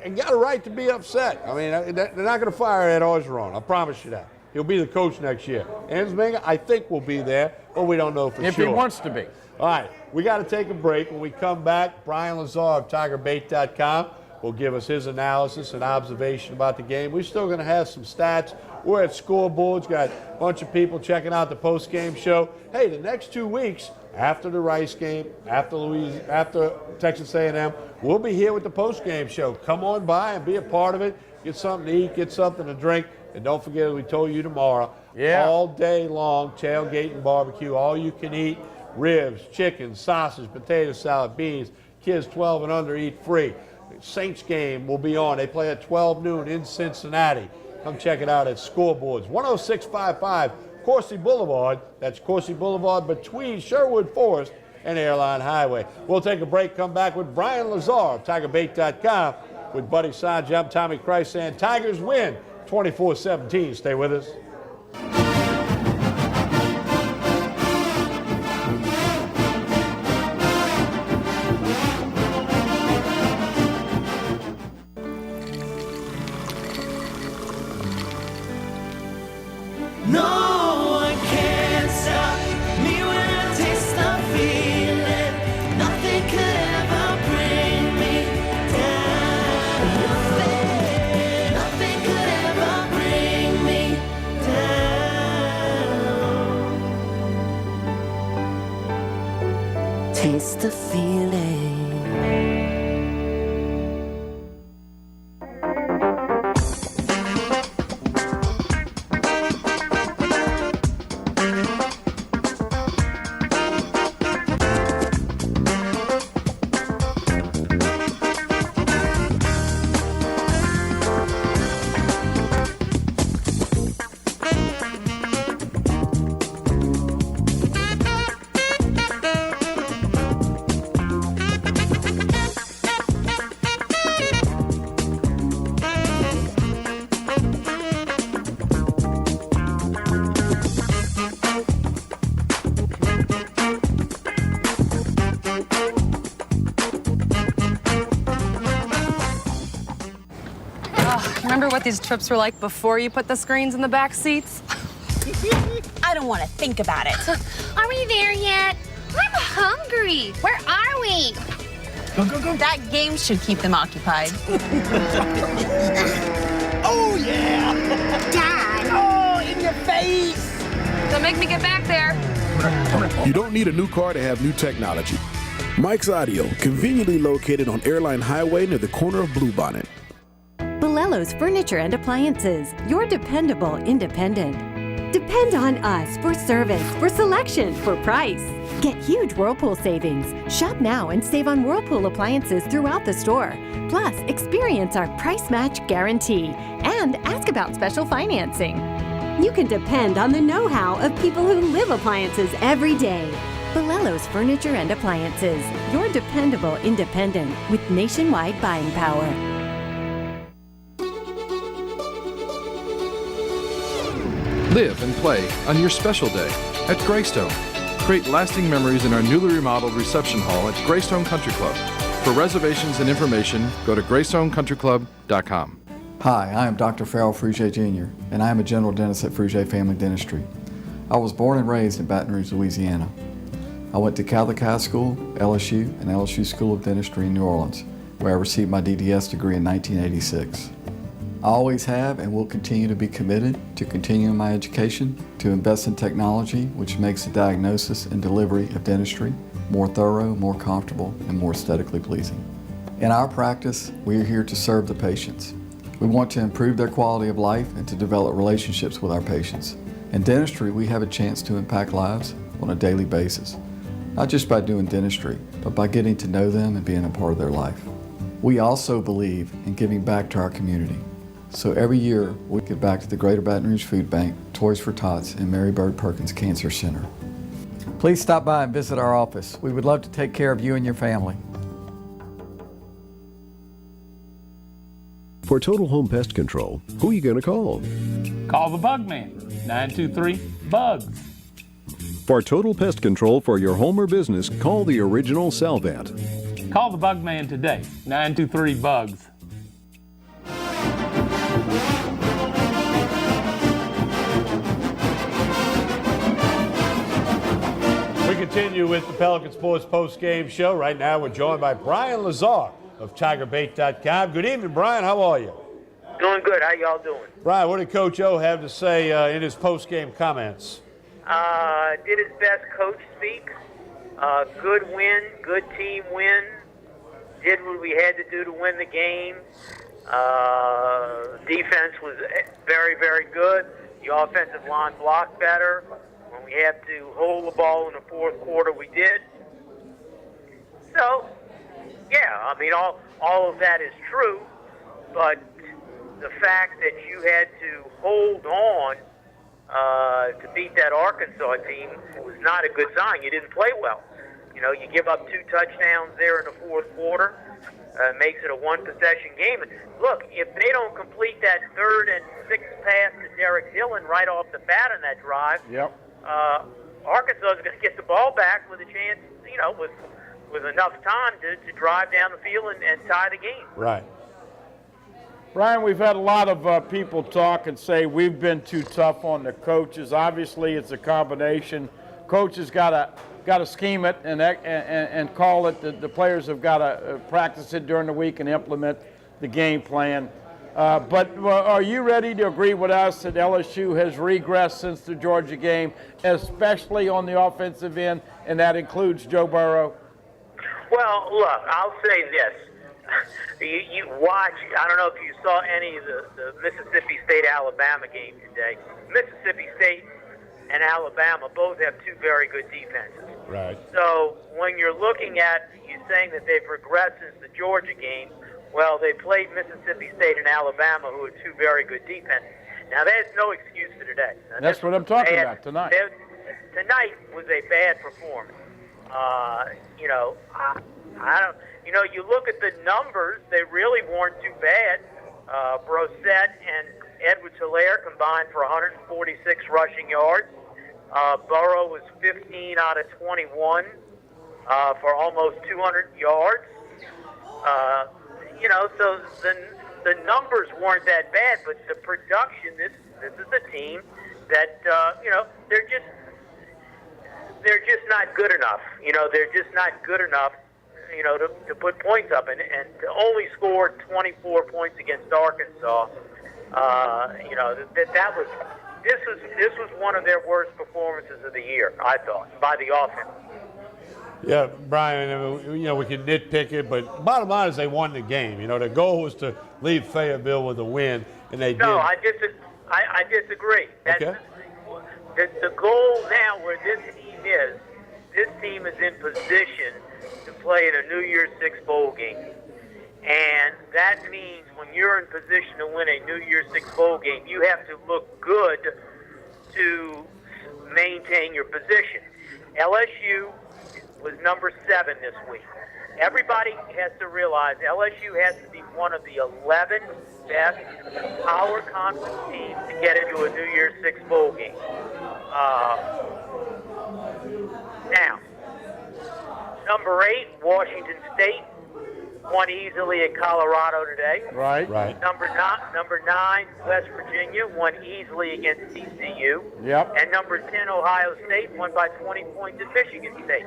they got a right to be upset. I mean, they're not going to fire Ed Orgeron. I promise you that. He'll be the coach next year. Ensminger, I think, will be there, but we don't know for sure. If he wants to be. All right, we got to take a break. When we come back, Brian Lazar of TigerBait.com will give us his analysis and observation about the game. We're still going to have some stats. We're at scoreboards, got a bunch of people checking out the post-game show. Hey, the next 2 weeks, after the Rice game, after Texas A&M. We'll be here with the post-game show. Come on by and be a part of it. Get something to eat, get something to drink. And don't forget, we told you tomorrow, all day long, tailgate and barbecue, all you can eat, ribs, chicken, sausage, potato salad, beans. Kids 12 and under eat free. Saints game will be on. They play at 12 noon in Cincinnati. Come check it out at Scoreboards. 10655 Coursey Boulevard. That's Coursey Boulevard between Sherwood Forest and Airline Highway. We'll take a break, come back with Brian Lazar of TigerBait.com with Buddy Sanjay. I'm Tommy Christ saying Tigers win 24-17. Stay with us. Taste the feeling. Remember what these trips were like before you put the screens in the back seats? I don't want to think about it. Are we there yet? I'm hungry. Where are we? Go, go, go. That game should keep them occupied. Oh, yeah. Dad. Oh, in your face. Don't make me get back there. You don't need a new car to have new technology. Mike's Audio, conveniently located on Airline Highway near the corner of Bluebonnet. Balello's Furniture and Appliances, your dependable independent. Depend on us for service, for selection, for price. Get huge Whirlpool savings. Shop now and save on Whirlpool appliances throughout the store. Plus, experience our price match guarantee and ask about special financing. You can depend on the know-how of people who live appliances every day. Balello's Furniture and Appliances, your dependable independent with nationwide buying power. Live and play on your special day at Greystone. Create lasting memories in our newly remodeled reception hall at Greystone Country Club. For reservations and information, go to greystonecountryclub.com. Hi, I am Dr. Farrell Frugier Jr., and I am a general dentist at Frugier Family Dentistry. I was born and raised in Baton Rouge, Louisiana. I went to Catholic High School, LSU, and LSU School of Dentistry in New Orleans, where I received my DDS degree in 1986. I always have and will continue to be committed to continuing my education, to invest in technology which makes the diagnosis and delivery of dentistry more thorough, more comfortable, and more aesthetically pleasing. In our practice, we are here to serve the patients. We want to improve their quality of life and to develop relationships with our patients. In dentistry, we have a chance to impact lives on a daily basis, not just by doing dentistry, but by getting to know them and being a part of their life. We also believe in giving back to our community. So every year, we give back to the Greater Baton Rouge Food Bank, Toys for Tots, and Mary Bird Perkins Cancer Center. Please stop by and visit our office. We would love to take care of you and your family. For total home pest control, who are you going to call? Call the Bug Man, 923-BUGS. For total pest control for your home or business, call the original Salvat. Call the Bug Man today, 923-BUGS. We continue with the Pelican Sports Post-Game Show. Right now, we're joined by Brian Lazar of TigerBait.com. Good evening, Brian. How are you? Doing good. How y'all doing? Brian, what did Coach O have to say in his post-game comments? Did his best. Coach speaks. Good win, good team win. Did what we had to do to win the game. Defense was very, very good. The offensive line blocked better. When we had to hold the ball in the fourth quarter, we did. So, yeah, I mean, all of that is true, but the fact that you had to hold on to beat that Arkansas team was not a good sign. You didn't play well. You know, you give up 2 touchdowns there in the fourth quarter. Makes it a one-possession game. And look, if they don't complete that 3rd and 6th pass to Derek Dillon right off the bat on that drive, Arkansas is going to get the ball back with a chance, you know, with enough time to drive down the field and tie the game. Right. Brian, we've had a lot of people talk and say we've been too tough on the coaches. Obviously, it's a combination. Coaches got to scheme it and call it. The players have got to practice it during the week and implement the game plan. But are you ready to agree with us that LSU has regressed since the Georgia game, especially on the offensive end, and that includes Joe Burrow? Well, look, I'll say this. You watch, I don't know if you saw any of the Mississippi State-Alabama game today. Mississippi State and Alabama both have 2 very good defenses. Right. So when you're looking at, you saying that they've regressed since the Georgia game, well, they played Mississippi State and Alabama, who are 2 very good defenses. Now, there's no excuse for today. Now, that's what I'm talking about tonight. Tonight was a bad performance. You know, I don't. You know, you look at the numbers; they really weren't too bad. Brissett and Edwards-Helaire combined for 146 rushing yards. Burrow was 15 out of 21 for almost 200 yards. You know, so the numbers weren't that bad, but the production. This is a team that you know they're just not good enough. You know, they're just not good enough. You know, to put points up and to only score 24 points against Arkansas. You know, this was one of their worst performances of the year, I thought, by the offense. Yeah, Brian, I mean, you know, we can nitpick it, but bottom line is they won the game. You know, the goal was to leave Fayetteville with a win, and they did. No, I disagree. Okay. The goal now where this team is in position to play in a New Year's Six bowl game. And that means when you're in position to win a New Year's Six bowl game, you have to look good to maintain your position. LSU was number 7 this week. Everybody has to realize LSU has to be one of the 11 best power conference teams to get into a New Year's Six bowl game. Now, number 8, Washington State, won easily at Colorado today. Right. Number 9, West Virginia, won easily against TCU. Yep. And number 10, Ohio State, won by 20 points at Michigan State.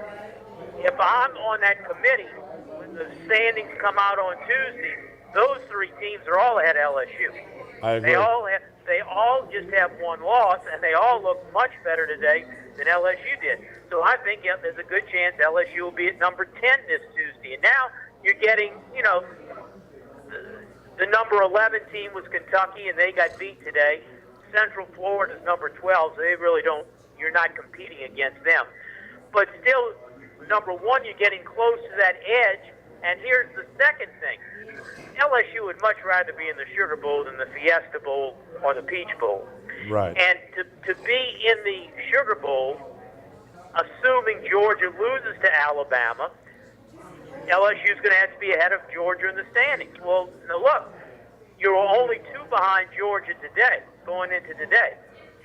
If I'm on that committee, when the standings come out on Tuesday, those 3 teams are all ahead of LSU. I agree. They all just have 1 loss, and they all look much better today than LSU did. So I think there's a good chance LSU will be at number 10 this Tuesday. And now you're getting, you know, the number 11 team was Kentucky, and they got beat today. Central Florida is number 12, so they really don't. You're not competing against them. But still, number 1, you're getting close to that edge. And here's the second thing. LSU would much rather be in the Sugar Bowl than the Fiesta Bowl or the Peach Bowl. Right. And to be in the Sugar Bowl, assuming Georgia loses to Alabama, LSU is going to have to be ahead of Georgia in the standings. Well, now look, you're only 2 behind Georgia today, going into today.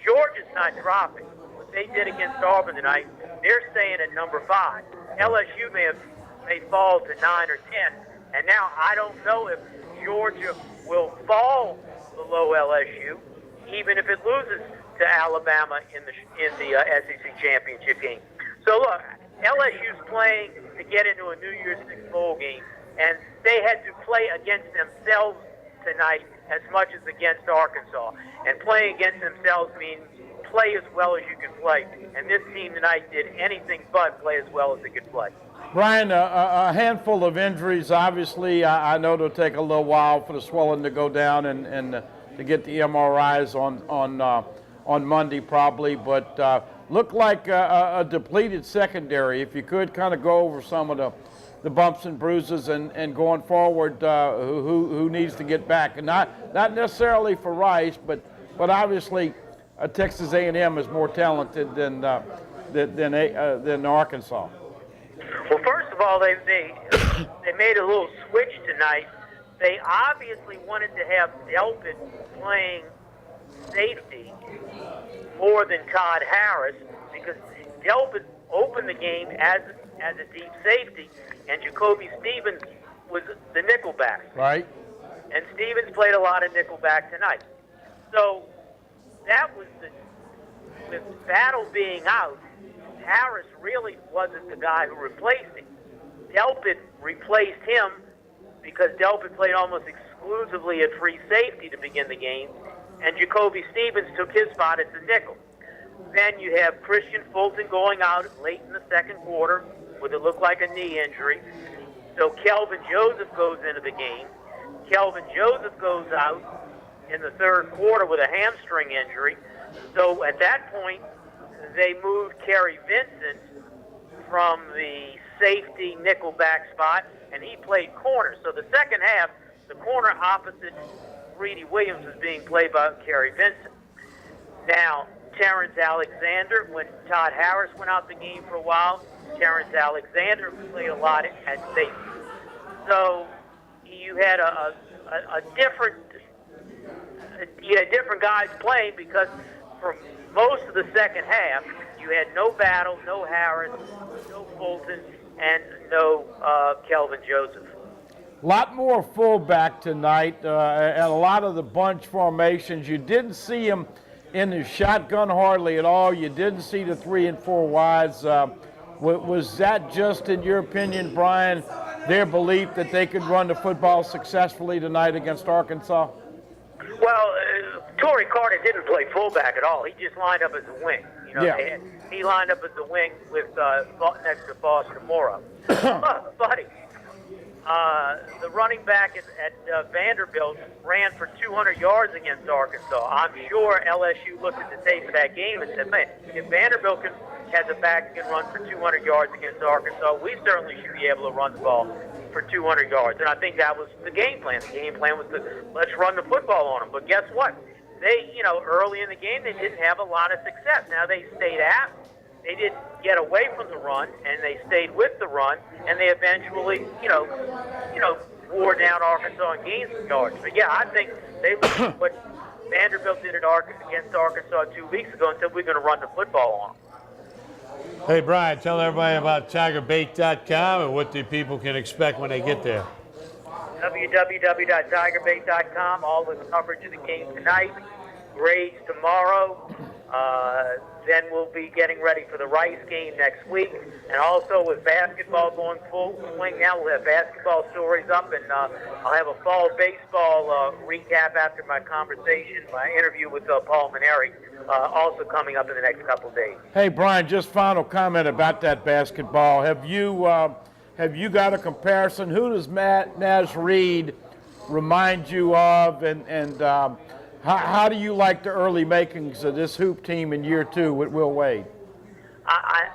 Georgia's not dropping. What they did against Auburn tonight, they're staying at number 5. LSU may fall to 9 or 10. And now I don't know if Georgia will fall below LSU, even if it loses to Alabama in the SEC championship game. So look, LSU's playing to get into a New Year's Six bowl game, and they had to play against themselves tonight as much as against Arkansas. And playing against themselves means play as well as you can play. And this team tonight did anything but play as well as it could play. Brian, a handful of injuries. Obviously, I know it'll take a little while for the swelling to go down and to get the MRIs on Monday probably, but looked like a depleted secondary. If you could kind of go over some of the bumps and bruises and going forward, who needs to get back, and not necessarily for Rice, but obviously Texas A&M is more talented than Arkansas. Well, first of all, they made a little switch tonight. They obviously wanted to have Delpit playing safety more than Todd Harris because Delpit opened the game as a deep safety, and Jacoby Stevens was the nickelback. Right. And Stevens played a lot of nickelback tonight. So that was with Battle being out, Harris really wasn't the guy who replaced him. Delpit replaced him because Delpit played almost exclusively at free safety to begin the game, and Jacoby Stevens took his spot as the nickel. Then you have Christian Fulton going out late in the second quarter with it looked like a knee injury. So Kelvin Joseph goes into the game. Kelvin Joseph goes out in the third quarter with a hamstring injury. So at that point, they moved Kerry Vincent from the safety nickelback spot, and he played corner. So the second half, the corner opposite Reedy Williams was being played by Kerry Vincent. Now, Terrence Alexander, when Todd Harris went out the game for a while, Terrence Alexander played a lot at safety. So you had different guys playing because for most of the second half, you had no Battle, no Harris, no Fulton, and no Kelvin Joseph. A lot more fullback tonight, and a lot of the bunch formations. You didn't see him in the shotgun hardly at all. You didn't see the 3 and 4 wides. Was that just, in your opinion, Brian, their belief that they could run the football successfully tonight against Arkansas? Well, Torrey Carter didn't play fullback at all. He just lined up as a wing. You know, Yeah. He lined up as a wing with next to Foster Mora. Buddy, the running back at Vanderbilt ran for 200 yards against Arkansas. I'm sure LSU looked at the tape of that game and said, man, if Vanderbilt has a back that can run for 200 yards against Arkansas, we certainly should be able to run the ball for 200 yards. And I think that was the game plan. The game plan was to let's run the football on them. But guess what? They, early in the game, they didn't have a lot of success. Now they stayed at. They didn't get away from the run, and they stayed with the run, and they eventually, wore down Arkansas and gained some yards. But yeah, I think they looked at what Vanderbilt did against Arkansas 2 weeks ago and said we're going to run the football on them. Hey, Brian, tell everybody about TigerBait.com and what the people can expect when they get there. www.tigerbait.com. All the coverage of the game tonight, grades tomorrow. Then we'll be getting ready for the Rice game next week. And also with basketball going full swing now, we'll have basketball stories up, and I'll have a fall baseball recap after my interview with Paul Maneri, also coming up in the next couple of days. Hey, Brian, just final comment about that basketball. Have you got a comparison? Who does Naz Reid remind you of, and how do you like the early makings of this hoop team in year 2 with Will Wade? I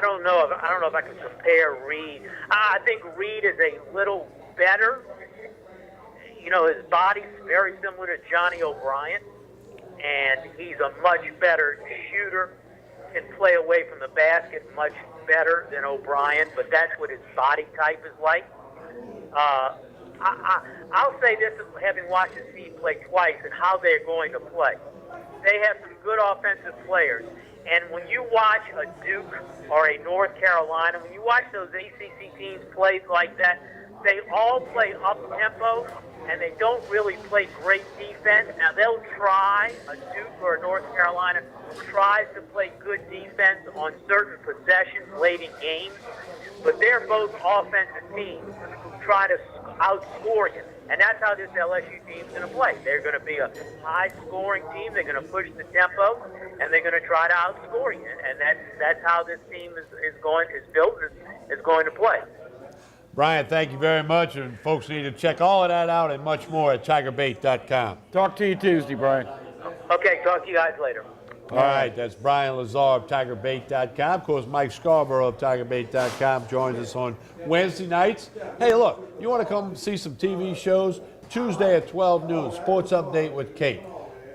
don't know. I don't know if I can compare Reid. I think Reid is a little better. His body's very similar to Johnny O'Brien, and he's a much better shooter. Can play away from the basket much better than O'Brien, but that's what his body type is like. I'll say this, having watched this team play twice and how they're going to play. They have some good offensive players. And when you watch a Duke or a North Carolina, when you watch those ACC teams play like that, they all play up-tempo, and they don't really play great defense. Now, they'll try, a Duke or a North Carolina tries to play good defense on certain possessions late in games, but they're both offensive teams who try to outscore you. And that's how this LSU team's going to play. They're going to be a high-scoring team. They're going to push the tempo, and they're going to try to outscore you. And that's how this team is built and is going to play. Brian, thank you very much. And folks need to check all of that out and much more at tigerbait.com. Talk to you Tuesday, Brian. Okay, talk to you guys later. All right, that's Brian Lazar of tigerbait.com. Of course, Mike Scarborough of tigerbait.com joins us on Wednesday nights. Hey, look, you want to come see some TV shows? Tuesday at 12 noon, Sports Update with Kate.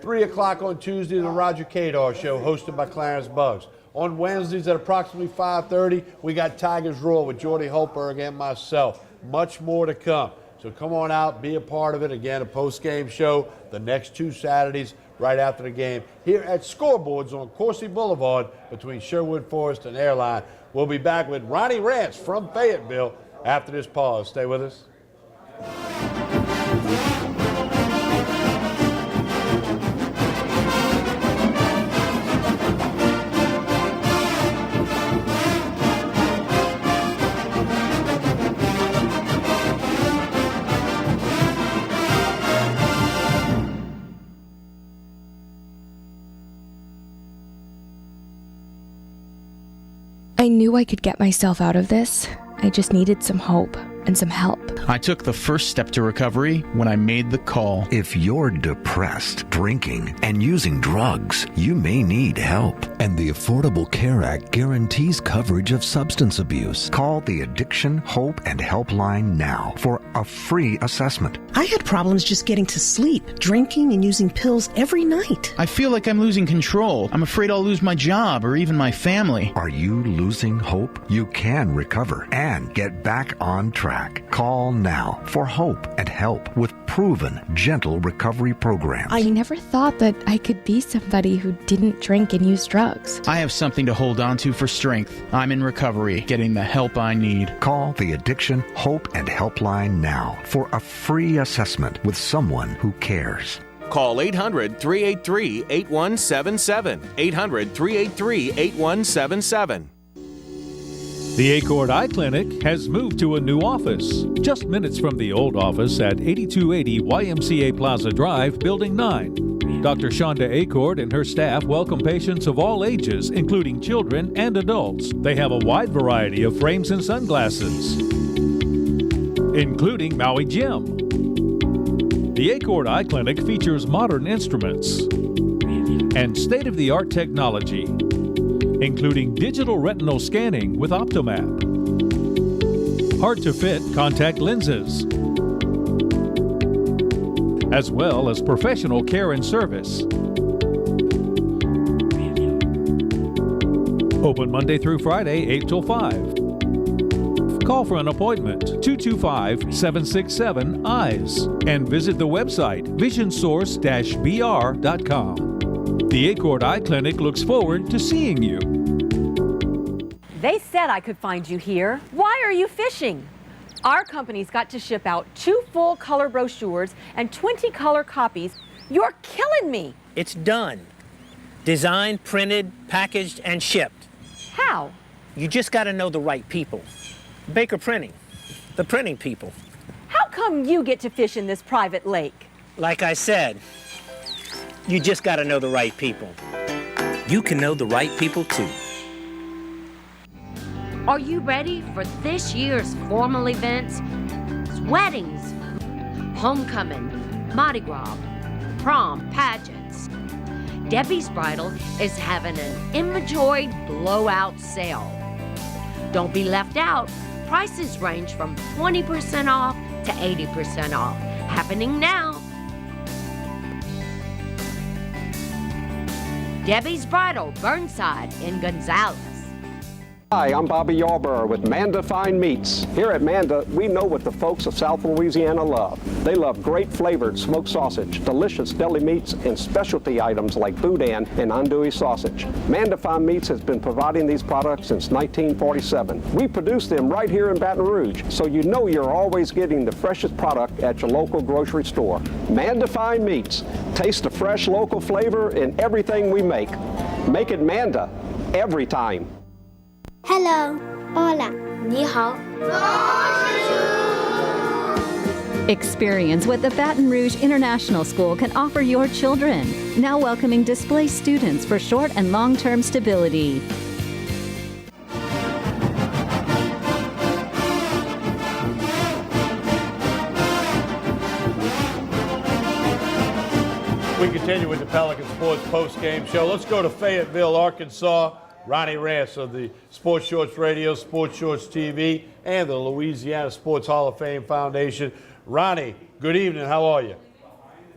3 o'clock on Tuesday, the Roger Kadar Show, hosted by Clarence Buggs. On Wednesdays at approximately 5:30, we got Tigers Roar with Jordy Holberg and myself. Much more to come. So come on out, be a part of it. Again, a post-game show the next 2 Saturdays right after the game here at Scoreboards on Coursey Boulevard between Sherwood Forest and Airline. We'll be back with Ronnie Rance from Fayetteville after this pause. Stay with us. I knew I could get myself out of this. I just needed some hope and some help. I took the first step to recovery when I made the call. If you're depressed, drinking, and using drugs, you may need help. And the Affordable Care Act guarantees coverage of substance abuse. Call the Addiction, Hope, and Helpline now for a free assessment. I had problems just getting to sleep, drinking and using pills every night. I feel like I'm losing control. I'm afraid I'll lose my job or even my family. Are you losing hope? You can recover and get back on track. Call now for hope and help with proven, gentle recovery programs. I never thought that I could be somebody who didn't drink and use drugs. I have something to hold on to for strength. I'm in recovery, getting the help I need. Call the Addiction, Hope, and Helpline now for a free assessment with someone who cares. Call 800-383-8177. 800-383-8177. The Acord Eye Clinic has moved to a new office, just minutes from the old office at 8280 YMCA Plaza Drive, Building 9. Dr. Shonda Acord and her staff welcome patients of all ages, including children and adults. They have a wide variety of frames and sunglasses, including Maui Jim. The Acord Eye Clinic features modern instruments and state-of-the-art technology, including digital retinal scanning with Optomap, hard-to-fit contact lenses, as well as professional care and service. Open Monday through Friday, 8 till 5. Call for an appointment, 225-767-EYES, and visit the website, visionsource-br.com. The Acord Eye Clinic looks forward to seeing you. They said I could find you here. Why are you fishing? Our company's got to ship out 2 full color brochures and 20 color copies. You're killing me. It's done. Designed, printed, packaged, and shipped. How? You just got to know the right people. Baker Printing, the printing people. How come you get to fish in this private lake? Like I said, you just got to know the right people. You can know the right people too. Are you ready for this year's formal events? Weddings, homecoming, Mardi Gras, prom, pageants. Debbie's Bridal is having an inventory blowout sale. Don't be left out. Prices range from 20% off to 80% off. Happening now. Debbie's Bridal, Burnside in Gonzales. Hi, I'm Bobby Yarborough with Manda Fine Meats. Here at Manda, we know what the folks of South Louisiana love. They love great flavored smoked sausage, delicious deli meats, and specialty items like boudin and andouille sausage. Manda Fine Meats has been providing these products since 1947. We produce them right here in Baton Rouge, so you know you're always getting the freshest product at your local grocery store. Manda Fine Meats. Taste the fresh local flavor in everything we make. Make it Manda every time. Hello, hola, 你好。Experience what the Baton Rouge International School can offer your children. Now welcoming displaced students for short and long-term stability. We continue with the Pelican Sports post-game show. Let's go to Fayetteville, Arkansas. Ronnie Rance of the Sports Shorts Radio, Sports Shorts TV, and the Louisiana Sports Hall of Fame Foundation. Ronnie, good evening. How are you?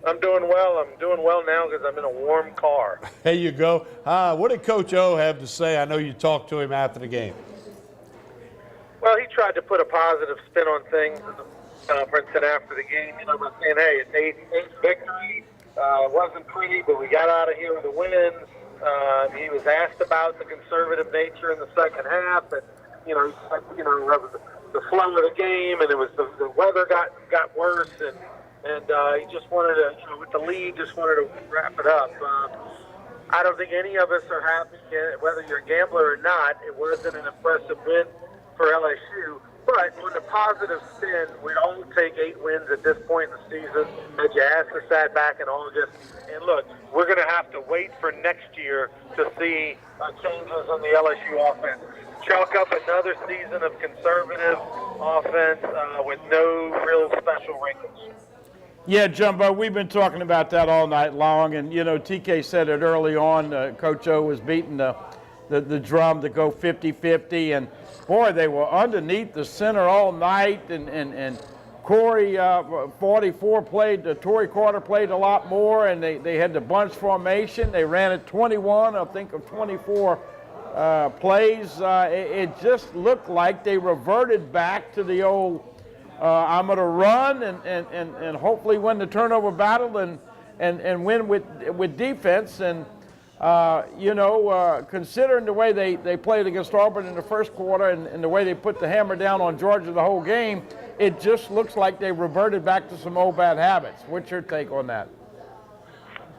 I'm doing well. I'm doing well now because I'm in a warm car. There you go. What did Coach O have to say? I know you talked to him after the game. Well, he tried to put a positive spin on things in the conference and after the game, by saying, hey, it's 8 victory. It wasn't pretty, but we got out of here with a win. He was asked about the conservative nature in the second half, and the flow of the game, and it was the weather got worse, and he just wanted to, with the lead, just wanted to wrap it up. I don't think any of us are happy, whether you're a gambler or not. It wasn't an impressive win for LSU. But on the positive spin, we'd all take 8 wins at this point in the season. Had you asked us that back in August. And look, we're going to have to wait for next year to see changes on the LSU offense. Chalk up another season of conservative offense with no real special wrinkles. Yeah, Jumbo, we've been talking about that all night long. And, TK said it early on. Coach O was beating the drum to go 50-50. And, boy, they were underneath the center all night, and Corey 44 played, Torrey Carter played a lot more, and they had the bunch formation. They ran it 21, I think, of 24 plays. It just looked like they reverted back to the old, I'm going to run and hopefully win the turnover battle and win with defense. And considering the way they played against Auburn in the first quarter and the way they put the hammer down on Georgia the whole game, it just looks like they reverted back to some old bad habits. What's your take on that?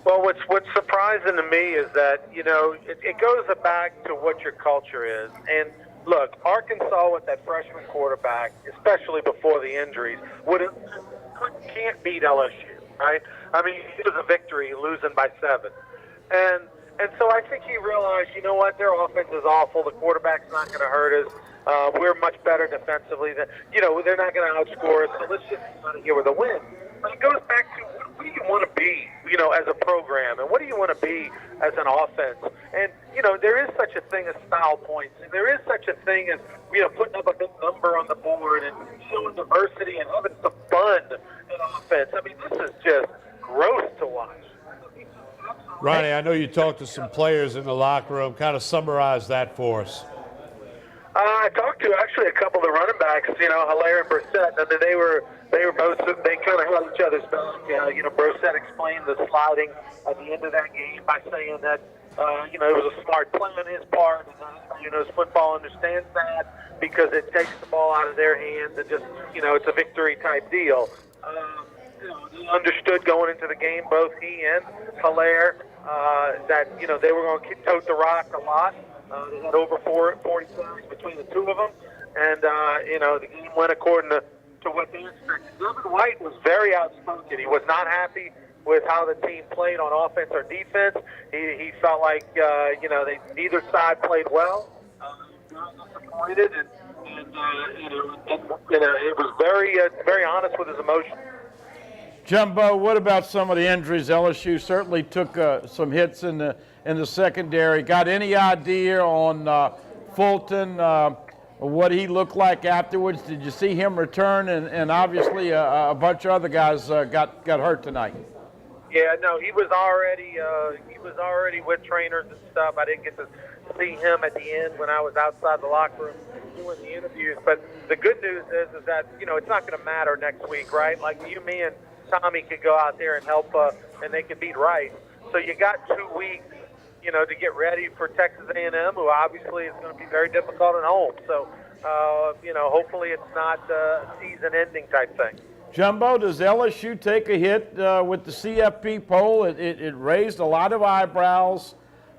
Well, what's surprising to me is that, it goes back to what your culture is. And, look, Arkansas with that freshman quarterback, especially before the injuries, can't beat LSU, right? I mean, it was a victory losing by 7. And so I think he realized, their offense is awful. The quarterback's not going to hurt us. We're much better defensively. They're not going to outscore us. So let's just try to get with a win. But it goes back to what do you want to be, as a program, and what do you want to be as an offense? And there is such a thing as style points. And there is such a thing as putting up a big number on the board and showing diversity and having some fun in offense. I mean, this is just gross to watch. Ronnie, I know you talked to some players in the locker room. Kind of summarize that for us. I talked to actually a couple of the running backs, Hilaire and Brissett. I mean, they were both, they kind of had each other's back. Brissett explained the sliding at the end of that game by saying that, it was a smart play on his part. And, football understands that because it takes the ball out of their hands and just, it's a victory type deal. He understood going into the game, both he and Hilaire, that, they were going to tote the rock a lot. They had over 40 points between the two of them. And, the game went according to what they expected. Devin White was very outspoken. He was not happy with how the team played on offense or defense. He felt like, neither side played well. He was disappointed, and it was very honest with his emotions. Jumbo, what about some of the injuries? LSU certainly took some hits in the secondary. Got any idea on Fulton, what he looked like afterwards? Did you see him return? And obviously a bunch of other guys got hurt tonight. Yeah, no, he was already with trainers and stuff. I didn't get to see him at the end when I was outside the locker room doing the interviews. But the good news is that it's not going to matter next week, right? Like you, me, and Tommy could go out there and help, and they could beat Rice. So you got 2 weeks, to get ready for Texas A&M, who obviously is going to be very difficult at home. So, hopefully it's not a season-ending type thing. Jumbo, does LSU take a hit with the CFP poll? It raised a lot of eyebrows,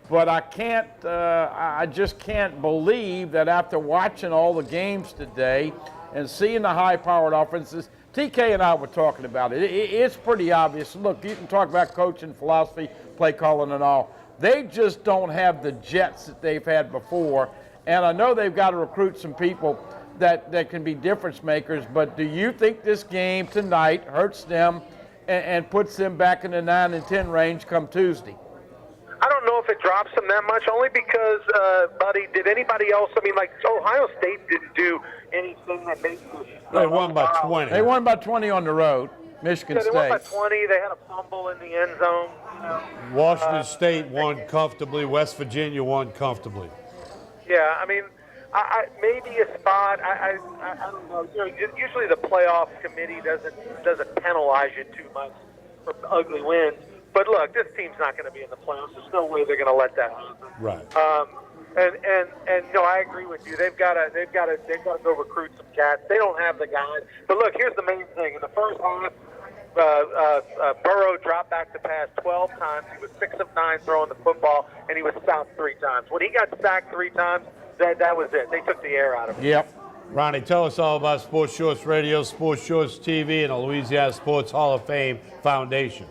but I just can't believe that after watching all the games today and seeing the high-powered offenses, TK and I were talking about it. It's pretty obvious. Look, you can talk about coaching, philosophy, play calling and all. They just don't have the jets that they've had before. And I know they've got to recruit some people that can be difference makers, but do you think this game tonight hurts them and puts them back in the 9 and 10 range come Tuesday? I don't know if it drops them that much, only because, Buddy, did anybody else, I mean, like, Ohio State didn't do anything that made them. They won by 20. They won by 20 on the road, Michigan State. They won by State. 20. They had a fumble in the end zone. Washington State won comfortably. West Virginia won comfortably. Yeah, I mean, I maybe a spot. I don't know. Usually the playoff committee doesn't penalize you too much for ugly wins. But look, this team's not going to be in the playoffs. There's no way they're going to let that happen. Right. And no, I agree with you. They've got to go recruit some cats. They don't have the guys. But look, here's the main thing. In the first half, Burrow dropped back to pass 12 times. He was 6 of 9 throwing the football, and he was sacked 3 times. When he got sacked 3 times, that was it. They took the air out of him. Yep. Ronnie, tell us all about Sports Shorts Radio, Sports Shorts TV, and the Louisiana Sports Hall of Fame Foundation.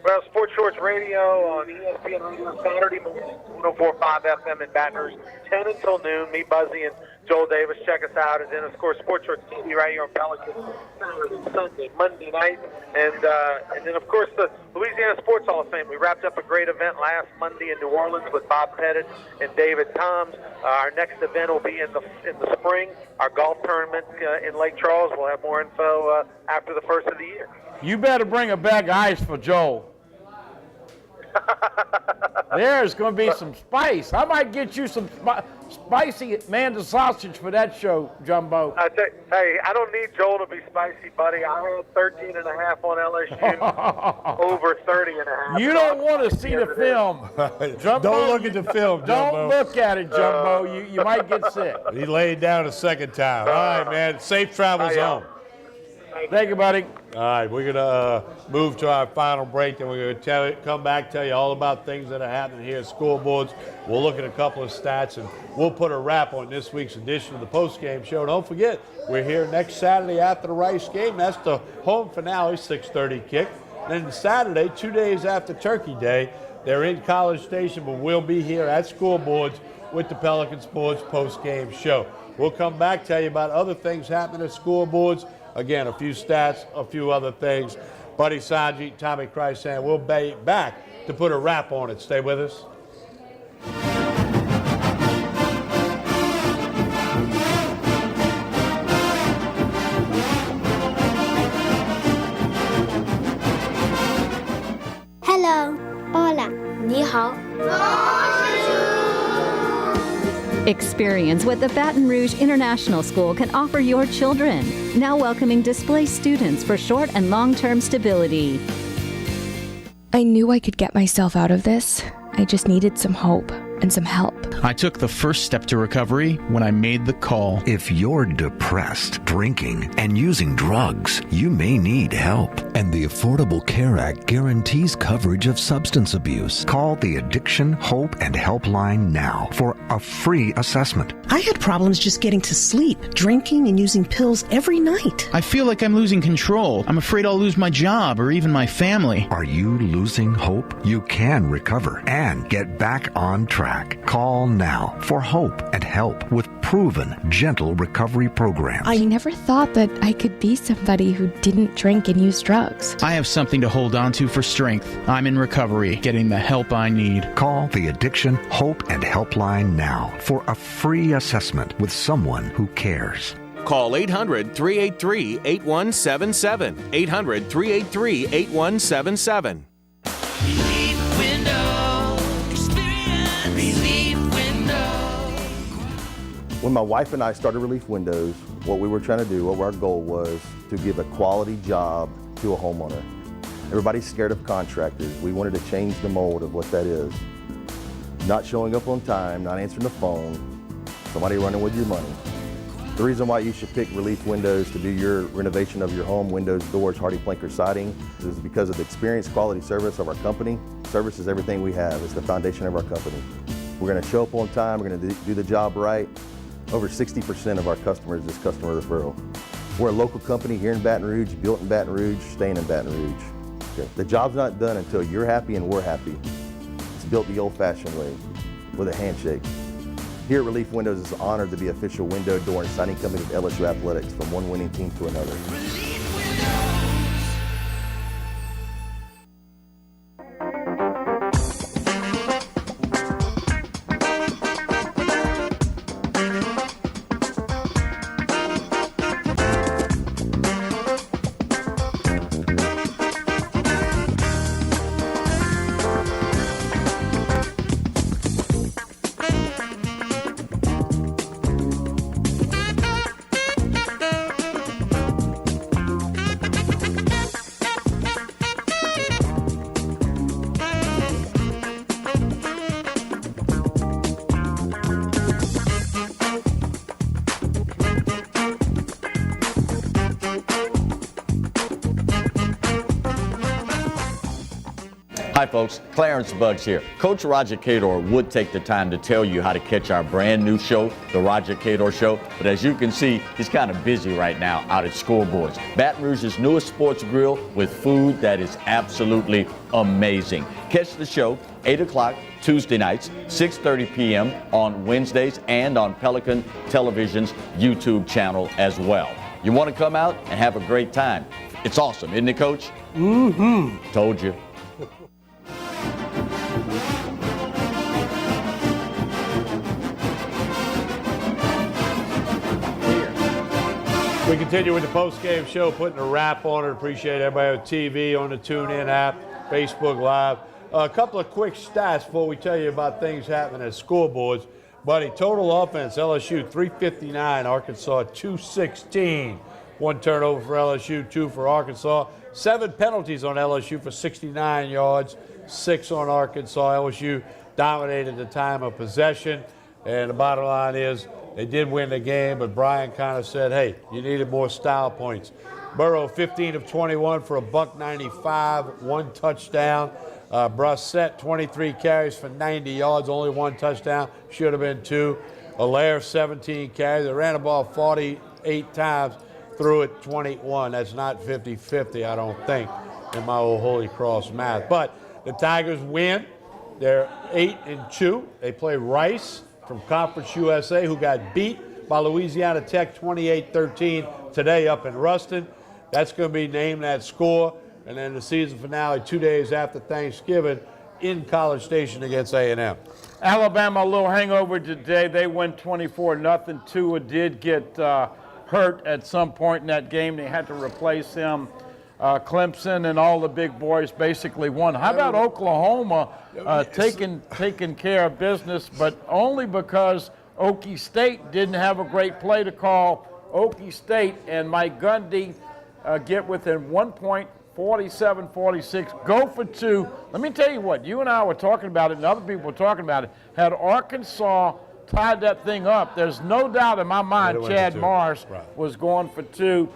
Well, Sports Shorts Radio on ESPN Radio Saturday morning, 104.5 FM in Baton Rouge, 10 until noon. Me, Buzzy, and Joel Davis. Check us out. And then, of course, Sports Shorts TV right here on Pelican, Saturday, Sunday, Monday night. And then, of course, the Louisiana Sports Hall of Fame. We wrapped up a great event last Monday in New Orleans with Bob Pettit and David Toms. Our next event will be in the spring, our golf tournament in Lake Charles. We'll have more info after the first of the year. You better bring a bag of ice for Joel. There's going to be some spice. I might get you some spicy Manda sausage for that show, Jumbo. Hey, I don't need Joel to be spicy, buddy. I had 13 and a half on LSU, over 30 and a half. You don't want to see the film. Jumbo, Don't look at the film, Jumbo. Don't look at it, Jumbo. You might get sick. He laid down a second time. All right, man. Safe travels home. Thank you, buddy. All right, we're going to move to our final break, and we're going to come back, tell you all about things that are happening here at scoreboards. We'll look at a couple of stats, and we'll put a wrap on this week's edition of the postgame show. Don't forget, we're here next Saturday after the Rice game. That's the home finale, 6:30 kick. Then Saturday, 2 days after Turkey Day, they're in College Station, but we'll be here at scoreboards with the Pelican Sports postgame show. We'll come back, tell you about other things happening at scoreboards. Again, a few stats, a few other things. Buddy Sanji, Tommy Chrysan, we'll be back to put a wrap on it. Stay with us. Hello. Hola. 你好. Experience what the Baton Rouge International School can offer your children. Now welcoming displaced students for short and long-term stability. I knew I could get myself out of this. I just needed some hope and some help. I took the first step to recovery when I made the call. If you're depressed, drinking, and using drugs, you may need help. And the Affordable Care Act guarantees coverage of substance abuse. Call the Addiction, Hope, and Helpline now for a free assessment. I had problems just getting to sleep, drinking and using pills every night. I feel like I'm losing control. I'm afraid I'll lose my job or even my family. Are you losing hope? You can recover and get back on track. Call now for hope and help with proven, gentle recovery programs. I never thought that I could be somebody who didn't drink and use drugs. I have something to hold on to for strength. I'm in recovery, getting the help I need. Call the Addiction, Hope, and Helpline now for a free assessment with someone who cares. Call 800-383-8177. 800-383-8177. When my wife and I started Relief Windows, what we were trying to do, what our goal was to give a quality job to a homeowner. Everybody's scared of contractors. We wanted to change the mold of what that is. Not showing up on time, not answering the phone, somebody running with your money. The reason why you should pick Relief Windows to do your renovation of your home, windows, doors, hardy plank, or siding, is because of the experience, quality service of our company. Service is everything we have. It's the foundation of our company. We're going to show up on time. We're going to do the job right. Over 60% of our customers is customer referral. We're a local company here in Baton Rouge, built in Baton Rouge, staying in Baton Rouge. Okay. The job's not done until you're happy and we're happy. It's built the old-fashioned way, with a handshake. Here at Relief Windows, it's an honor to be official window, door, and signing company of LSU Athletics, from one winning team to another. Hi folks, Clarence Buggs here. Coach Roger Cador would take the time to tell you how to catch our brand new show, The Roger Cador Show, but as you can see, he's kind of busy right now out at Scoreboards, Baton Rouge's newest sports grill with food that is absolutely amazing. Catch the show 8 o'clock Tuesday nights, 6:30 p.m. on Wednesdays, and on Pelican Television's YouTube channel as well. You want to come out and have a great time. It's awesome, isn't it, Coach? Mm-hmm. Told you. We continue with the post-game show, putting a wrap on it. Appreciate everybody with TV, on the TuneIn app, Facebook Live. A couple of quick stats before we tell you about things happening at Scoreboards. Buddy, total offense, LSU 359, Arkansas 216. One turnover for LSU, 2 for Arkansas. 7 penalties on LSU for 69 yards, 6 on Arkansas. LSU dominated the time of possession. And the bottom line is, they did win the game, but Brian kind of said, hey, you needed more style points. Burrow, 15 of 21 for $195, 1 touchdown. Brissett, 23 carries for 90 yards, only 1 touchdown. Should have been 2. Allaire, 17 carries. They ran the ball 48 times, threw it 21. That's not 50-50, I don't think, in my old Holy Cross math. But the Tigers win. They're 8-2. They play Rice from Conference USA, who got beat by Louisiana Tech 28-13 today up in Ruston. That's going to be named that score. And then the season finale 2 days after Thanksgiving in College Station against A&M. Alabama, a little hangover today. They win 24-0. Tua did get hurt at some point in that game. They had to replace him. Clemson and all the big boys basically won. How about Oklahoma taking care of business, but only because Okie State didn't have a great play to call. Okie State and Mike Gundy get within 1 point, 47-46, go for 2. Let me tell you what, you and I were talking about it and other people were talking about it. Had Arkansas tied that thing up, there's no doubt in my mind Chad Morris was going for 2.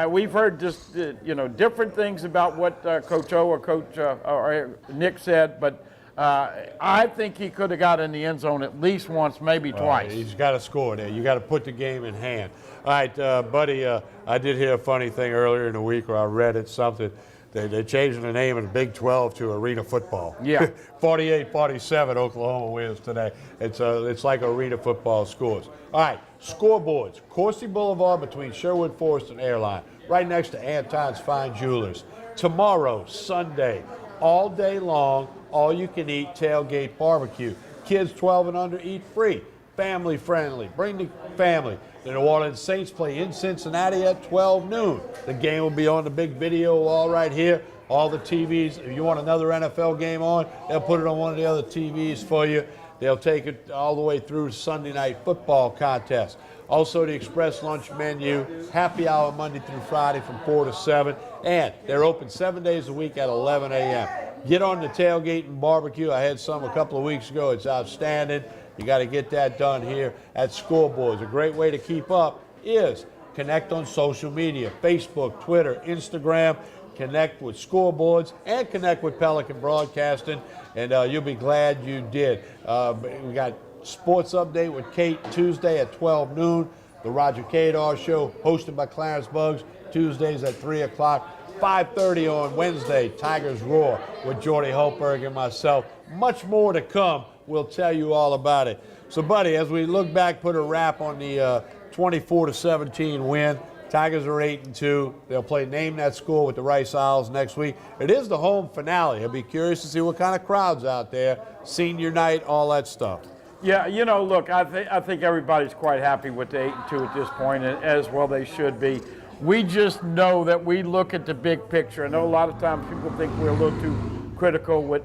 We've heard just different things about what Coach O or Coach or Nick said, but I think he could have got in the end zone at least once, maybe twice. He's got to score there. You got to put the game in hand. All right, buddy, I did hear a funny thing earlier in the week, or I read it, something. They're changing the name of the Big 12 to Arena Football. Yeah. 48-47, Oklahoma wins today. It's like Arena Football scores. All right, Scoreboards. Coursey Boulevard between Sherwood Forest and Airline, right next to Anton's Fine Jewelers. Tomorrow, Sunday, all day long, all you can eat tailgate barbecue. Kids 12 and under eat free. Family friendly. Bring the family. The New Orleans Saints play in Cincinnati at 12 noon. The game will be on the big video wall right here. All the TVs. If you want another NFL game on, they'll put it on one of the other TVs for you. They'll take it all the way through Sunday night football contest. Also, the Express Lunch menu, happy hour Monday through Friday from 4 to 7. And they're open 7 days a week at 11 a.m. Get on the tailgate and barbecue. I had some a couple of weeks ago. It's outstanding. You got to get that done here at Scoreboards. A great way to keep up is connect on social media, Facebook, Twitter, Instagram. Connect with Scoreboards and connect with Pelican Broadcasting, and you'll be glad you did. We got Sports Update with Kate Tuesday at 12 noon. The Roger Kadar Show, hosted by Clarence Buggs, Tuesdays at 3 o'clock. 5:30 on Wednesday, Tigers Roar with Jordy Hultberg and myself. Much more to come. We'll tell you all about it. So, buddy, as we look back, put a wrap on the 24-17 win. Tigers are 8-2. They'll play Name That Score with the Rice Owls next week. It is the home finale. I'll be curious to see what kind of crowd's out there. Senior night, all that stuff. Yeah, you know, look, I think everybody's quite happy with the 8-2 at this point, and as well they should be. We just know that we look at the big picture. I know a lot of times people think we're a little too critical with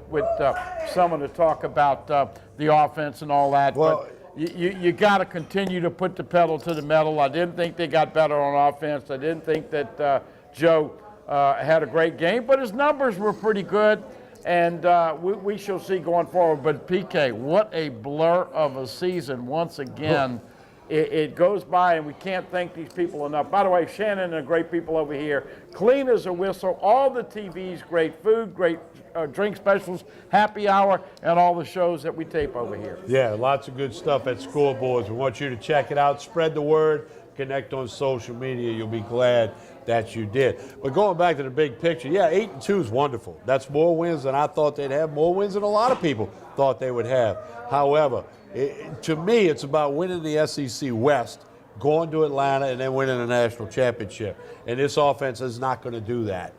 some of the talk about the offense and all that. Well, but you got to continue to put the pedal to the metal. I didn't think they got better on offense. I didn't think that Joe had a great game, but his numbers were pretty good. And we shall see going forward. But PK, what a blur of a season once again. It goes by, and we can't thank these people enough. By the way, Shannon and great people over here, clean as a whistle, all the TVs, great food, great drink specials, happy hour, and all the shows that we tape over here. Yeah, lots of good stuff at Scoreboards. We want you to check it out. Spread the word. Connect on social media. You'll be glad that you did. But going back to the big picture, yeah, 8-2 is wonderful. That's more wins than I thought they'd have, more wins than a lot of people thought they would have. However, to me, it's about winning the SEC West, going to Atlanta, and then winning a national championship. And this offense is not going to do that,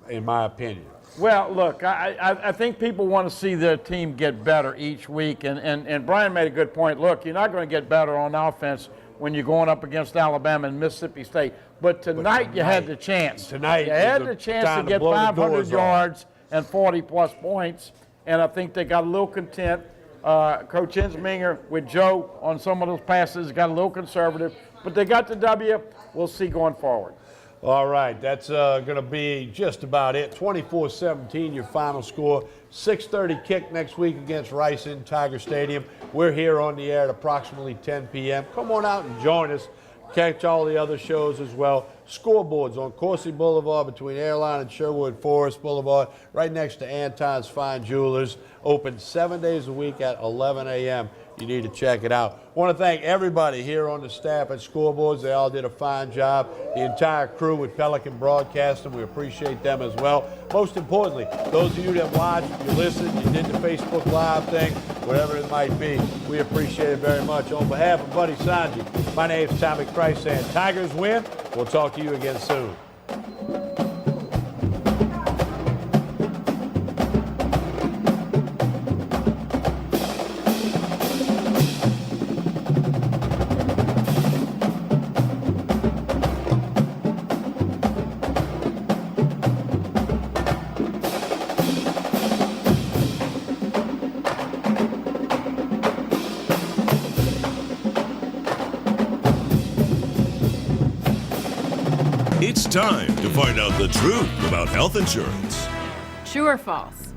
in my opinion. Well, look, I think people want to see their team get better each week. And Brian made a good point. Look, you're not going to get better on offense when you're going up against Alabama and Mississippi State. But tonight you had the chance. Tonight you had the chance to get 500 yards and 40-plus points. And I think they got a little content. Coach Insminger with Joe on some of those passes got a little conservative, but they got the W. We'll see going forward. All right, that's going to be just about it. 24-17, your final score. 6:30 kick next week against Rice in Tiger Stadium. We're here on the air at approximately 10 p.m. Come on out and join us. Catch all the other shows as well. Scoreboards on Coursey Boulevard between Airline and Sherwood Forest Boulevard, right next to Anton's Fine Jewelers. Open 7 days a week at 11 a.m. You need to check it out. I want to thank everybody here on the staff at Scoreboards. They all did a fine job. The entire crew with Pelican Broadcasting, we appreciate them as well. Most importantly, those of you that watched, you listened, you did the Facebook Live thing, whatever it might be, we appreciate it very much. On behalf of Buddy Sanji, my name's Tommy Christ saying Tigers win. We'll talk to you again soon. It's time to find out the truth about health insurance. True or false?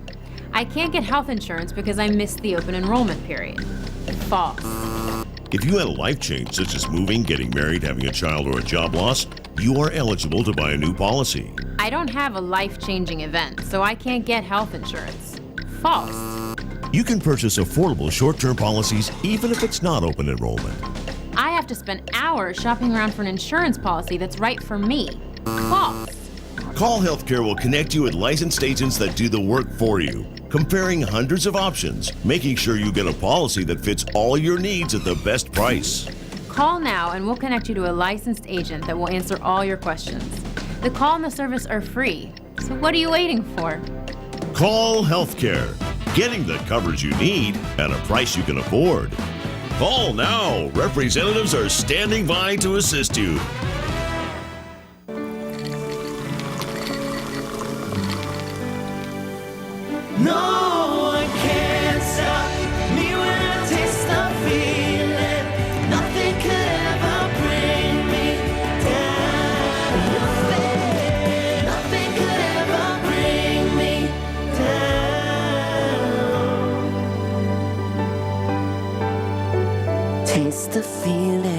I can't get health insurance because I missed the open enrollment period. False. If you had a life change such as moving, getting married, having a child, or a job loss, you are eligible to buy a new policy. I don't have a life-changing event, so I can't get health insurance. False. You can purchase affordable short-term policies even if it's not open enrollment. I have to spend hours shopping around for an insurance policy that's right for me. False. Call Healthcare will connect you with licensed agents that do the work for you, comparing hundreds of options, making sure you get a policy that fits all your needs at the best price. Call now and we'll connect you to a licensed agent that will answer all your questions. The call and the service are free, so what are you waiting for? Call Healthcare, getting the coverage you need at a price you can afford. Call now. Representatives are standing by to assist you. No one can stop me when I taste the feeling. Nothing could ever bring me down. Nothing could ever bring me down. Taste the feeling.